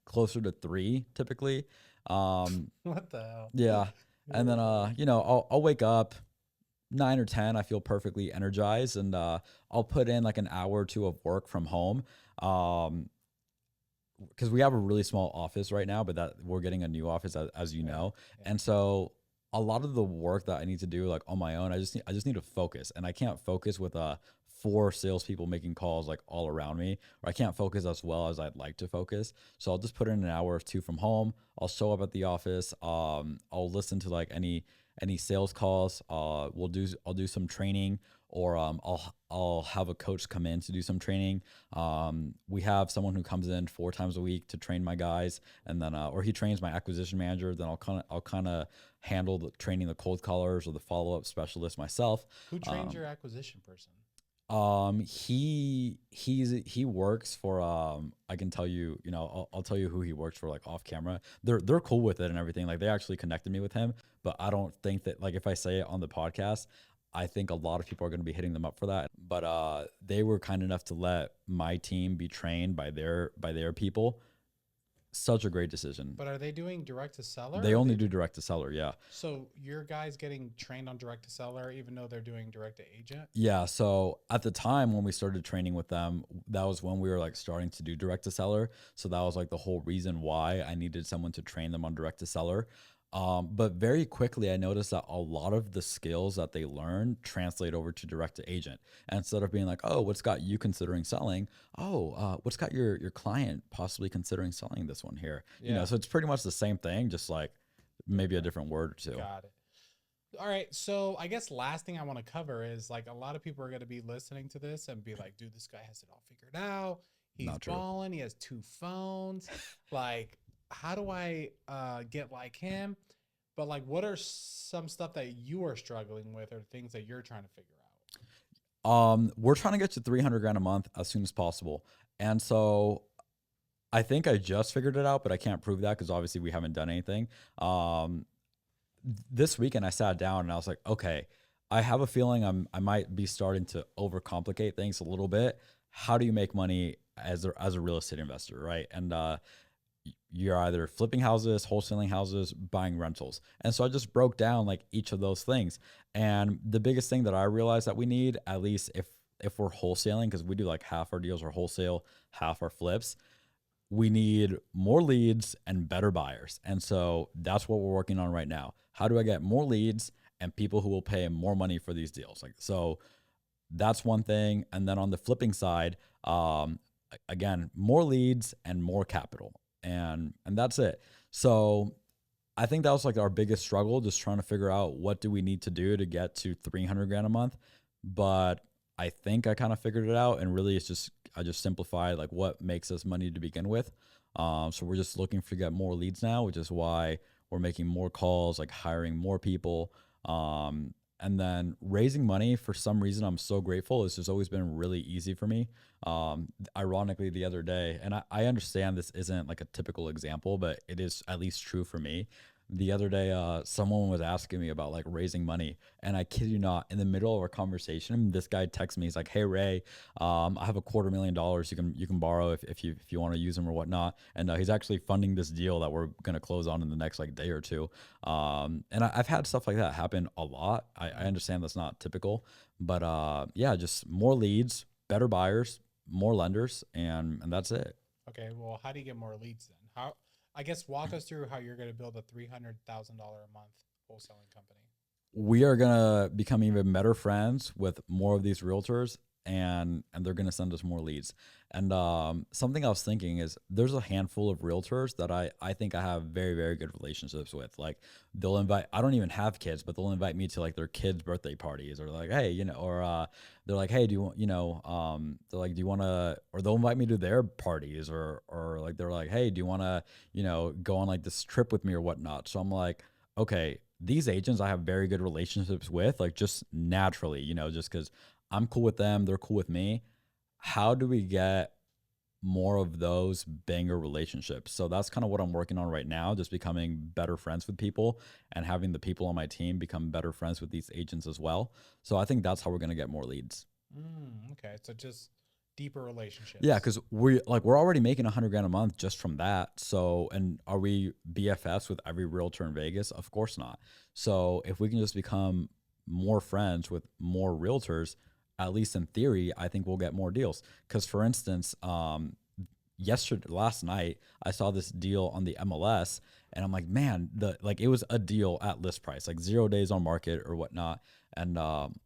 Speaker 1: closer to 3 typically.
Speaker 2: What the hell?
Speaker 1: Yeah. And then I'll wake up 9 or 10. I feel perfectly energized, and I'll put in like an hour or two of work from home. Because we have a really small office right now, but that we're getting a new office, as you know.
Speaker 2: Yeah.
Speaker 1: And so a lot of the work that I need to do like on my own, I just need to focus, and I can't focus with 4 salespeople making calls like all around me, or I can't focus as well as I'd like to focus. So I'll just put in an hour or two from home. I'll show up at the office. I'll listen to like any sales calls. I'll do some training, or I'll have a coach come in to do some training. We have someone who comes in 4 times a week to train my guys, and then or he trains my acquisition manager. Then I'll kind of handle the training the cold callers or the follow up specialist myself.
Speaker 2: Who trains your acquisition person?
Speaker 1: He works for I can tell you, I'll tell you who he works for like off camera. They're cool with it and everything. Like they actually connected me with him, but I don't think that like if I say it on the podcast, I think a lot of people are going to be hitting them up for that. But they were kind enough to let my team be trained by their people. Such a great decision.
Speaker 2: But are they doing direct to seller?
Speaker 1: They only do direct to seller, yeah.
Speaker 2: So your guys getting trained on direct to seller, even though they're doing direct to agent?
Speaker 1: Yeah. So at the time when we started training with them, that was when we were like starting to do direct to seller. So that was like the whole reason why I needed someone to train them on direct to seller. But very quickly, I noticed that a lot of the skills that they learn translate over to direct to agent. And instead of being like, oh, what's got you considering selling? Oh, what's got your client possibly considering selling this one here?
Speaker 2: Yeah.
Speaker 1: So it's pretty much the same thing, just like maybe a different word or two.
Speaker 2: Got it. All right. So I guess last thing I want to cover is like a lot of people are going to be listening to this and be like, dude, this guy has it all figured out. He's
Speaker 1: Not true.
Speaker 2: balling. He has 2 phones. Like, how do I get like him? But like, what are some stuff that you are struggling with or things that you're trying to figure out?
Speaker 1: We're trying to get to 300 grand a month as soon as possible. And so I think I just figured it out, but I can't prove that because obviously we haven't done anything. This weekend I sat down and I was like, okay, I have a feeling I might be starting to overcomplicate things a little bit. How do you make money as a real estate investor, right? And you're either flipping houses, wholesaling houses, buying rentals. And so I just broke down like each of those things. And the biggest thing that I realized that we need, at least if we're wholesaling, because we do like half our deals are wholesale, half are flips, we need more leads and better buyers. And so that's what we're working on right now. How do I get more leads and people who will pay more money for these deals? Like, so that's one thing. And then on the flipping side, again, more leads and more capital. And that's it. So I think that was like our biggest struggle, just trying to figure out what do we need to do to get to 300 grand a month. But I think I kind of figured it out, and really I just simplified like what makes us money to begin with. So we're just looking to get more leads now, which is why we're making more calls, like hiring more people. And then raising money, for some reason, I'm so grateful. It's just always been really easy for me. Ironically, the other day, and I understand this isn't like a typical example, but it is at least true for me. The other day, someone was asking me about like raising money, and I kid you not, in the middle of our conversation, this guy texts me. He's like, "Hey Ray, I have $250,000 you can borrow if you want to use them or whatnot." And he's actually funding this deal that we're gonna close on in the next like day or two. And I've had stuff like that happen a lot. I understand that's not typical, but yeah, just more leads, better buyers, more lenders, and that's it.
Speaker 2: Okay, well, how do you get more leads then? How I guess walk us through how you're going to build a $300,000 a month wholesaling company.
Speaker 1: We are gonna become even better friends with more of these realtors, and they're gonna send us more leads. And something I was thinking is there's a handful of realtors that I think I have very very good relationships with. Like they'll invite, I don't even have kids, but they'll invite me to like their kids' birthday parties, or like hey, or they're like hey, do you want, they're like do you want to, or they'll invite me to their parties, or like they're like hey, do you want to go on like this trip with me or whatnot. So I'm like, okay, these agents I have very good relationships with, like just naturally, just because I'm cool with them, they're cool with me. How do we get more of those banger relationships? So that's kind of what I'm working on right now, just becoming better friends with people and having the people on my team become better friends with these agents as well. So I think that's how we're going to get more leads.
Speaker 2: Okay, so just deeper
Speaker 1: Yeah,
Speaker 2: relationships.
Speaker 1: because we're already making 100 grand a month just from that. So, and are we BFFs with every realtor in Vegas? Of course not. So if we can just become more friends with more realtors, at least in theory, I think we'll get more deals. Because for instance, last night I saw this deal on the MLS, and I'm like, man, it was a deal at list price, like 0 days on market or whatnot, and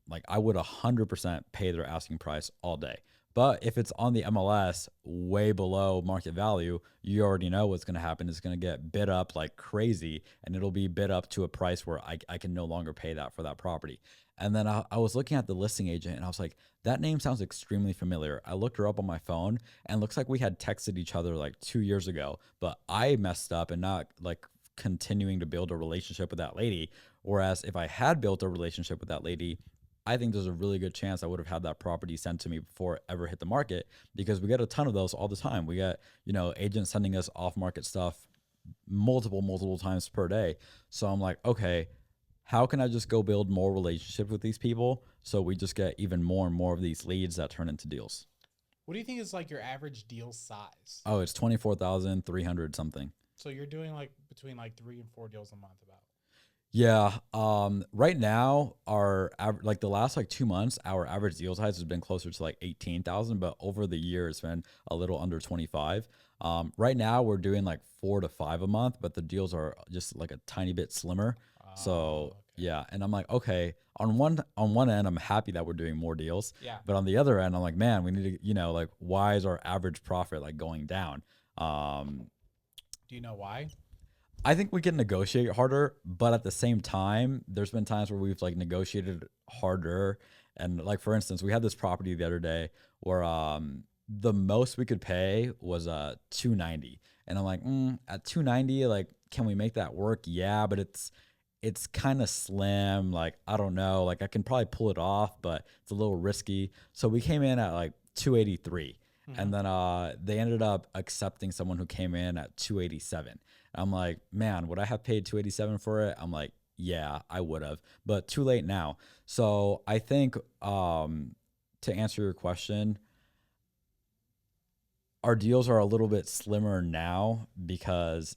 Speaker 1: like I would 100% pay their asking price all day. But if it's on the MLS way below market value, you already know what's going to happen. It's going to get bid up like crazy, and it'll be bid up to a price where I can no longer pay that for that property. And then I was looking at the listing agent, and I was like, that name sounds extremely familiar. I looked her up on my phone, and it looks like we had texted each other like 2 years ago, but I messed up and not like continuing to build a relationship with that lady. Whereas if I had built a relationship with that lady, I think there's a really good chance I would have had that property sent to me before it ever hit the market, because we get a ton of those all the time. We get, agents sending us off market stuff multiple times per day. So I'm like, okay, how can I just go build more relationships with these people so we just get even more and more of these leads that turn into deals?
Speaker 2: What do you think is like your average deal size?
Speaker 1: Oh, it's 24,300 something.
Speaker 2: So you're doing like between like 3 and 4 deals a month about.
Speaker 1: Yeah. Right now, like the last like 2 months, our average deal size has been closer to like 18,000, but over the year it's been a little under 25. Right now we're doing like 4 to 5 a month, but the deals are just like a tiny bit slimmer. So
Speaker 2: Okay.
Speaker 1: yeah, and I'm like, okay, on one end, I'm happy that we're doing more deals,
Speaker 2: Yeah.
Speaker 1: but on the other end, I'm like, man, we need to, like, why is our average profit like going down?
Speaker 2: Do you know why?
Speaker 1: I think we can negotiate harder, but at the same time, there's been times where we've like negotiated harder. And like for instance, we had this property the other day where the most we could pay was 290. And I'm like, at 290, like can we make that work? Yeah, but it's kind of slim. Like I don't know, like I can probably pull it off, but it's a little risky. So we came in at like 283. And then they ended up accepting someone who came in at 287. I'm like, man, would I have paid 287 for it? I'm like, yeah, I would have, but too late now. So I think to answer your question, our deals are a little bit slimmer now because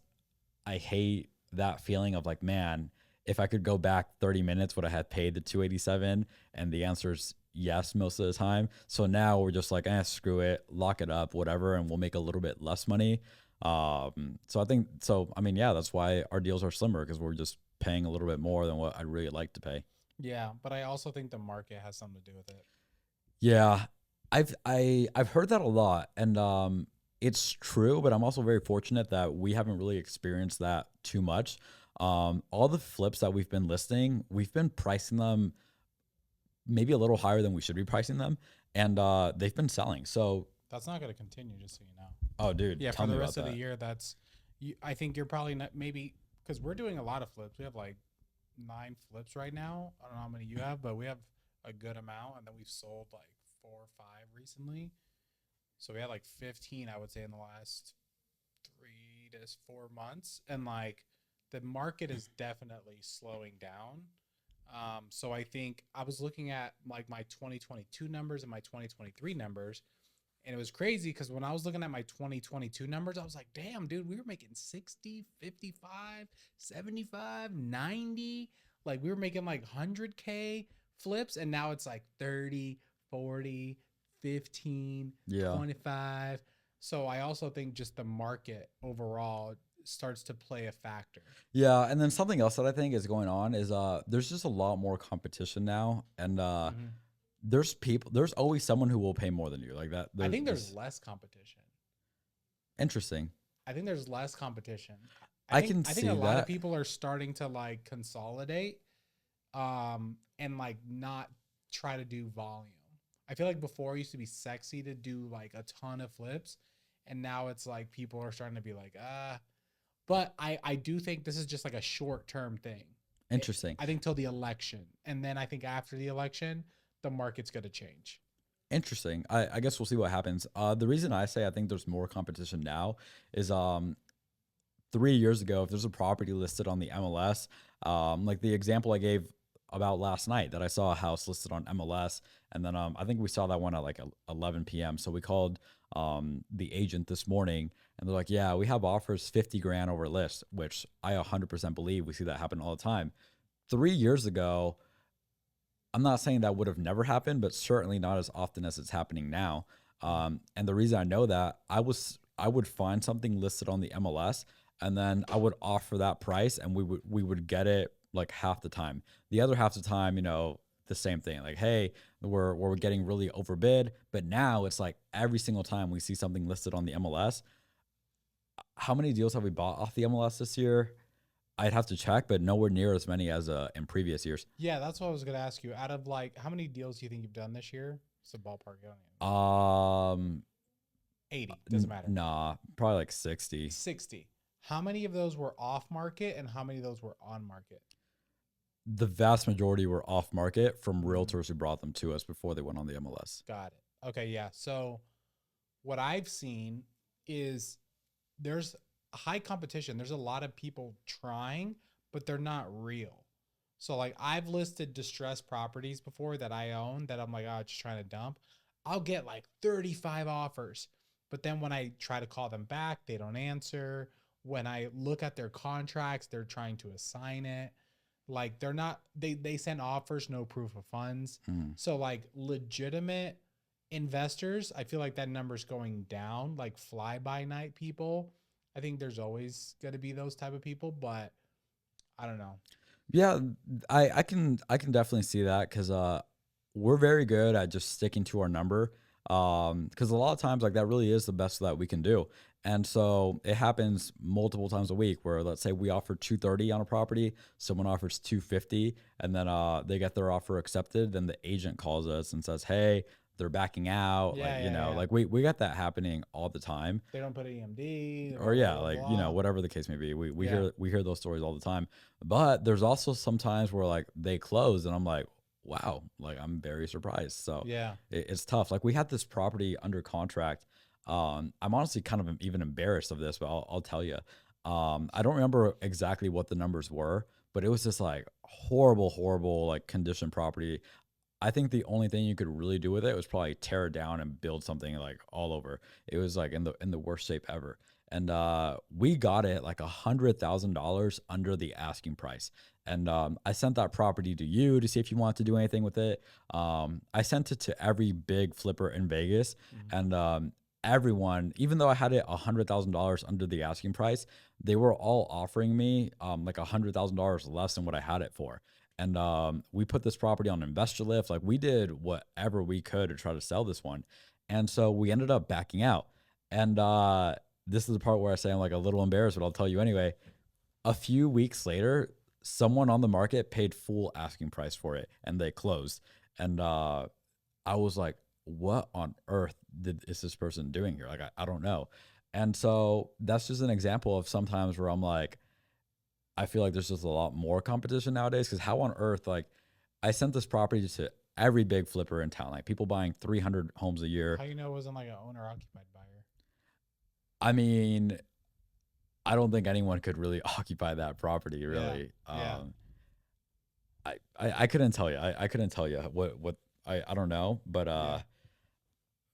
Speaker 1: I hate that feeling of like, man, if I could go back 30 minutes, would I have paid the 287? And the answer is yes, most of the time. So now we're just like, screw it, lock it up, whatever, and we'll make a little bit less money. So I think, so, I mean, yeah, that's why our deals are slimmer, because we're just paying a little bit more than what I'd really like to pay.
Speaker 2: Yeah, but I also think the market has something to do with it.
Speaker 1: Yeah, I've heard that a lot, and it's true. But I'm also very fortunate that we haven't really experienced that too much. All the flips that we've been listing, we've been pricing them maybe a little higher than we should be pricing them, and they've been selling. So,
Speaker 2: That's not going to continue, just so you know.
Speaker 1: oh, dude,
Speaker 2: Yeah,
Speaker 1: tell
Speaker 2: for
Speaker 1: me
Speaker 2: the
Speaker 1: about
Speaker 2: rest of the
Speaker 1: that.
Speaker 2: year, I think you're probably not, maybe because we're doing a lot of flips. We have like 9 flips right now. I don't know how many you have, but we have a good amount, and then we've sold like 4 or 5 recently. So we had like 15, I would say, in the last 3 to 4 months, and like the market is definitely slowing down. So I think I was looking at like my 2022 numbers and my 2023 numbers, and it was crazy because when I was looking at my 2022 numbers, I was like, damn, dude, we were making 60, 55, 75, 90. Like we were making like 100K flips, and now it's like 30, 40, 15,
Speaker 1: Yeah.
Speaker 2: 25. So I also think just the market overall starts to play a factor.
Speaker 1: Yeah, and then something else that I think is going on is there's just a lot more competition now, and
Speaker 2: Mhm.
Speaker 1: there's always someone who will pay more than you like that.
Speaker 2: I think there's
Speaker 1: this
Speaker 2: less competition.
Speaker 1: interesting.
Speaker 2: I think there's less competition.
Speaker 1: I can
Speaker 2: I think a
Speaker 1: see
Speaker 2: lot of
Speaker 1: that.
Speaker 2: people are starting to like consolidate and like not try to do volume. I feel like before it used to be sexy to do like a ton of flips, and now it's like people are starting to be like, but I do think this is just like a short-term thing.
Speaker 1: Interesting.
Speaker 2: I think till the election, and then I think after the election the market's going to change.
Speaker 1: Interesting. I guess we'll see what happens. The reason I say I think there's more competition now is 3 years ago, if there's a property listed on the MLS, like the example I gave about last night, that I saw a house listed on MLS, and then I think we saw that one at like 11 p.m. So we called the agent this morning, and they're like, "Yeah, we have offers 50 grand over list," which I 100% believe. We see that happen all the time. 3 years ago, I'm not saying that would have never happened, but certainly not as often as it's happening now. And the reason I know that, I would find something listed on the MLS, and then I would offer that price, and we would get it like half the time. The other half the time, the same thing. Like, hey, we're getting really overbid. But now it's like every single time we see something listed on the MLS. How many deals have we bought off the MLS this year? I'd have to check, but nowhere near as many as in previous years.
Speaker 2: Yeah, that's what I was going to ask you. Out of like, how many deals do you think you've done this year? It's a ballpark. I don't even know.
Speaker 1: Um,
Speaker 2: 80, doesn't matter.
Speaker 1: Nah, probably like 60.
Speaker 2: 60. How many of those were off market and how many of those were on market?
Speaker 1: The vast majority were off market from
Speaker 2: Mhm.
Speaker 1: realtors who brought them to us before they went on the MLS.
Speaker 2: Got it. Okay, yeah. So what I've seen is there's high competition. There's a lot of people trying, but they're not real. So like I've listed distressed properties before that I own that I'm like, oh, just trying to dump. I'll get like 35 offers. But then when I try to call them back, they don't answer. When I look at their contracts, they're trying to assign it. Like they're not they send offers, no proof of funds.
Speaker 1: Mhm.
Speaker 2: So like legitimate investors, I feel like that number's going down. Like fly by night people, I think there's always going to be those type of people, but I don't know.
Speaker 1: Yeah, I can definitely see that, because we're very good at just sticking to our number. Because a lot of times, like, that really is the best that we can do. And so it happens multiple times a week where, let's say we offer 230 on a property, someone offers 250, and then they get their offer accepted, then the agent calls us and says, hey, they're backing out.
Speaker 2: Yeah, yeah, yeah.
Speaker 1: Like we got that happening all the time.
Speaker 2: They don't put EMD,
Speaker 1: Or
Speaker 2: blah,
Speaker 1: yeah,
Speaker 2: blah,
Speaker 1: like,
Speaker 2: blah.
Speaker 1: whatever the case may be. We
Speaker 2: Yeah.
Speaker 1: hear those stories all the time. But there's also some times where like they close, and I'm like, wow, like I'm very surprised. So
Speaker 2: Yeah.
Speaker 1: it's tough. Like, we had this property under contract. I'm honestly kind of even embarrassed of this, but I'll tell you. I don't remember exactly what the numbers were, but it was just like horrible, like, condition property. I think the only thing you could really do with it was probably tear it down and build something like all over. It was like in the worst shape ever. And we got it like $100,000 under the asking price. And I sent that property to you to see if you want to do anything with it. I sent it to every big flipper in Vegas,
Speaker 2: Mhm.
Speaker 1: and everyone, even though I had it $100,000 under the asking price, they were all offering me like $100,000 less than what I had it for. And we put this property on investor lift. Like, we did whatever we could to try to sell this one. And so we ended up backing out. And this is the part where I say I'm like a little embarrassed, but I'll tell you anyway. A few weeks later, someone on the market paid full asking price for it, and they closed. And I was like, what on earth is this person doing here? Like, I don't know. And so that's just an example of sometimes where I'm like, I feel like there's just a lot more competition nowadays. Because how on earth, like, I sent this property to every big flipper in town, like people buying 300 homes a year.
Speaker 2: How you know it wasn't like an owner occupied buyer?
Speaker 1: I mean, I don't think anyone could really occupy that property,
Speaker 2: Yeah.
Speaker 1: really.
Speaker 2: Yeah.
Speaker 1: I couldn't tell you. I couldn't tell you what I don't know,
Speaker 2: Yeah.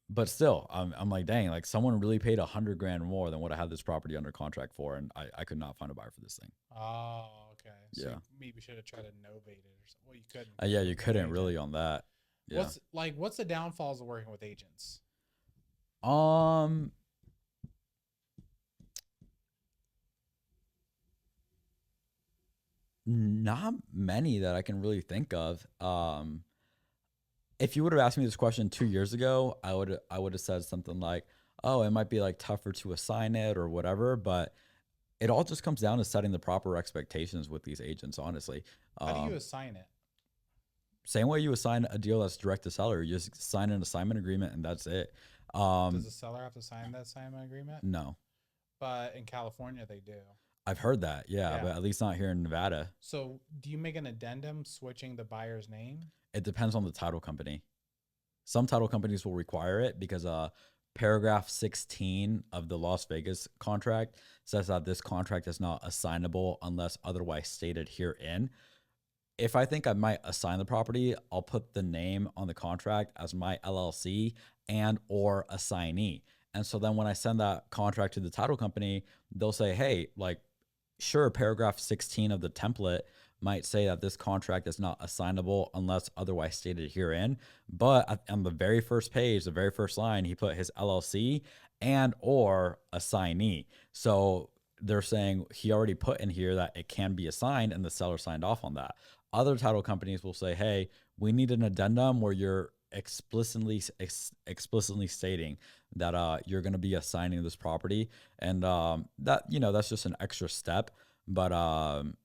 Speaker 1: but still, I'm like, dang, like someone really paid 100 grand more than what I had this property under contract for, and I could not find a buyer for this thing.
Speaker 2: Oh, okay. So
Speaker 1: Yeah.
Speaker 2: you maybe should have tried to novate it or something. Well, you couldn't.
Speaker 1: Yeah,
Speaker 2: You're
Speaker 1: you
Speaker 2: a big
Speaker 1: couldn't
Speaker 2: agent.
Speaker 1: really on that. Yeah.
Speaker 2: What's the downfalls of working with agents?
Speaker 1: Um, Not many that I can really think of. If you would have asked me this question 2 years ago, I would have said something like, "Oh, it might be like tougher to assign it or whatever." But it all just comes down to setting the proper expectations with these agents. Honestly,
Speaker 2: How do you
Speaker 1: um,
Speaker 2: assign it?
Speaker 1: same way you assign a deal that's direct to seller, you just sign an assignment agreement and that's it.
Speaker 2: Does
Speaker 1: Um,
Speaker 2: the seller have to sign that assignment agreement?
Speaker 1: no,
Speaker 2: But in California, they do.
Speaker 1: I've heard that, yeah,
Speaker 2: Yeah.
Speaker 1: but at least not here in Nevada.
Speaker 2: So do you make an addendum switching the buyer's name?
Speaker 1: It depends on the title company. Some title companies will require it because paragraph 16 of the Las Vegas contract says that this contract is not assignable unless otherwise stated herein. If I think I might assign the property, I'll put the name on the contract as my LLC and or assignee. And so then when I send that contract to the title company, they'll say, "Hey, like, sure, paragraph 16 of the template might say that this contract is not assignable unless otherwise stated herein." But on the very first page, the very first line, he put his LLC and or assignee. So they're saying he already put in here that it can be assigned and the seller signed off on that. Other title companies will say, "Hey, we need an addendum where you're explicitly stating that you're going to be assigning this property," and that, that's just an extra step. But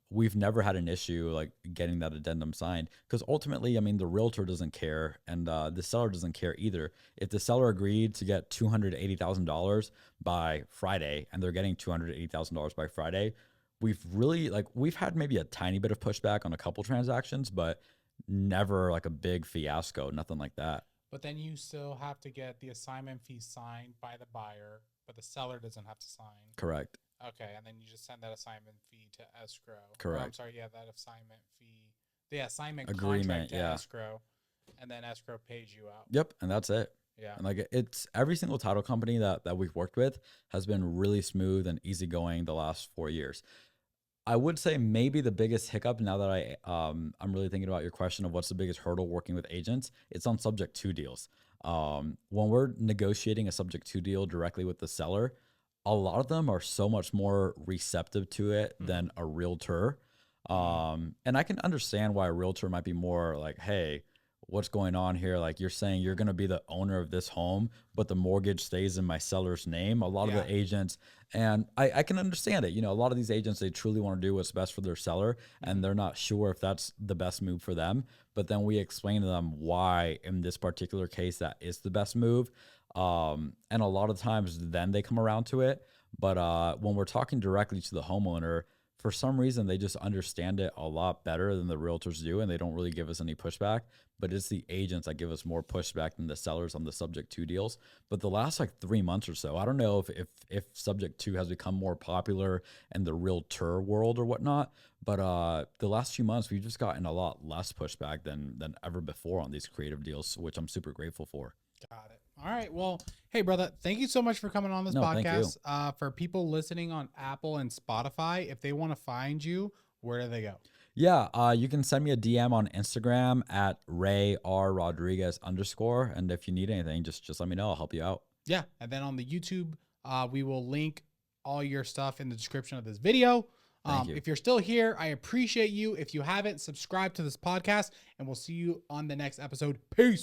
Speaker 1: we've never had an issue like getting that addendum signed, because ultimately, I mean, the realtor doesn't care and the seller doesn't care either. If the seller agreed to get $280,000 by Friday and they're getting $280,000 by Friday, we've had maybe a tiny bit of pushback on a couple transactions, but never like a big fiasco, nothing like that.
Speaker 2: But then you still have to get the assignment fee signed by the buyer, but the seller doesn't have to sign.
Speaker 1: Correct.
Speaker 2: Okay, and then you just send that assignment fee to escrow.
Speaker 1: Correct.
Speaker 2: Or, I'm sorry, yeah, that assignment fee, the assignment
Speaker 1: Agreement,
Speaker 2: contract to
Speaker 1: yeah.
Speaker 2: escrow, and then escrow pays you out.
Speaker 1: Yep, and that's it.
Speaker 2: Yeah.
Speaker 1: And like, it's every single title company that we've worked with has been really smooth and easygoing the last 4 years. I would say maybe the biggest hiccup, now that I'm really thinking about your question of what's the biggest hurdle working with agents, it's on subject to deals. When we're negotiating a subject to deal directly with the seller, a lot of them are so much more receptive to it than a realtor. And I can understand why a realtor might be more like, "Hey, what's going on here? Like, you're saying you're going to be the owner of this home, but the mortgage stays in my seller's name." A lot of
Speaker 2: Yeah.
Speaker 1: the agents, and I can understand it. A lot of these agents, they truly want to do what's best for their seller, and they're not sure if that's the best move for them. But then we explain to them why, in this particular case, that is the best move. And a lot of times, then they come around to it. But when we're talking directly to the homeowner, for some reason, they just understand it a lot better than the realtors do, and they don't really give us any pushback. But it's the agents that give us more pushback than the sellers on the subject to deals. But the last like 3 months or so, I don't know if subject to has become more popular in the realtor world or whatnot. But the last few months, we've just gotten a lot less pushback than ever before on these creative deals, which I'm super grateful for.
Speaker 2: Got it. All right. Well, hey, brother, thank you so much for coming on this
Speaker 1: No, thank you.
Speaker 2: podcast. For people listening on Apple and Spotify, if they want to find you, where do they go?
Speaker 1: Yeah, you can send me a DM on Instagram at Ray R Rodriguez _ and if you need anything, just let me know. I'll help you out.
Speaker 2: Yeah. And then on the YouTube, we will link all your stuff in the description of this video.
Speaker 1: Thank you.
Speaker 2: If you're still here, I appreciate you. If you haven't, subscribe to this podcast, and we'll see you on the next episode. Peace.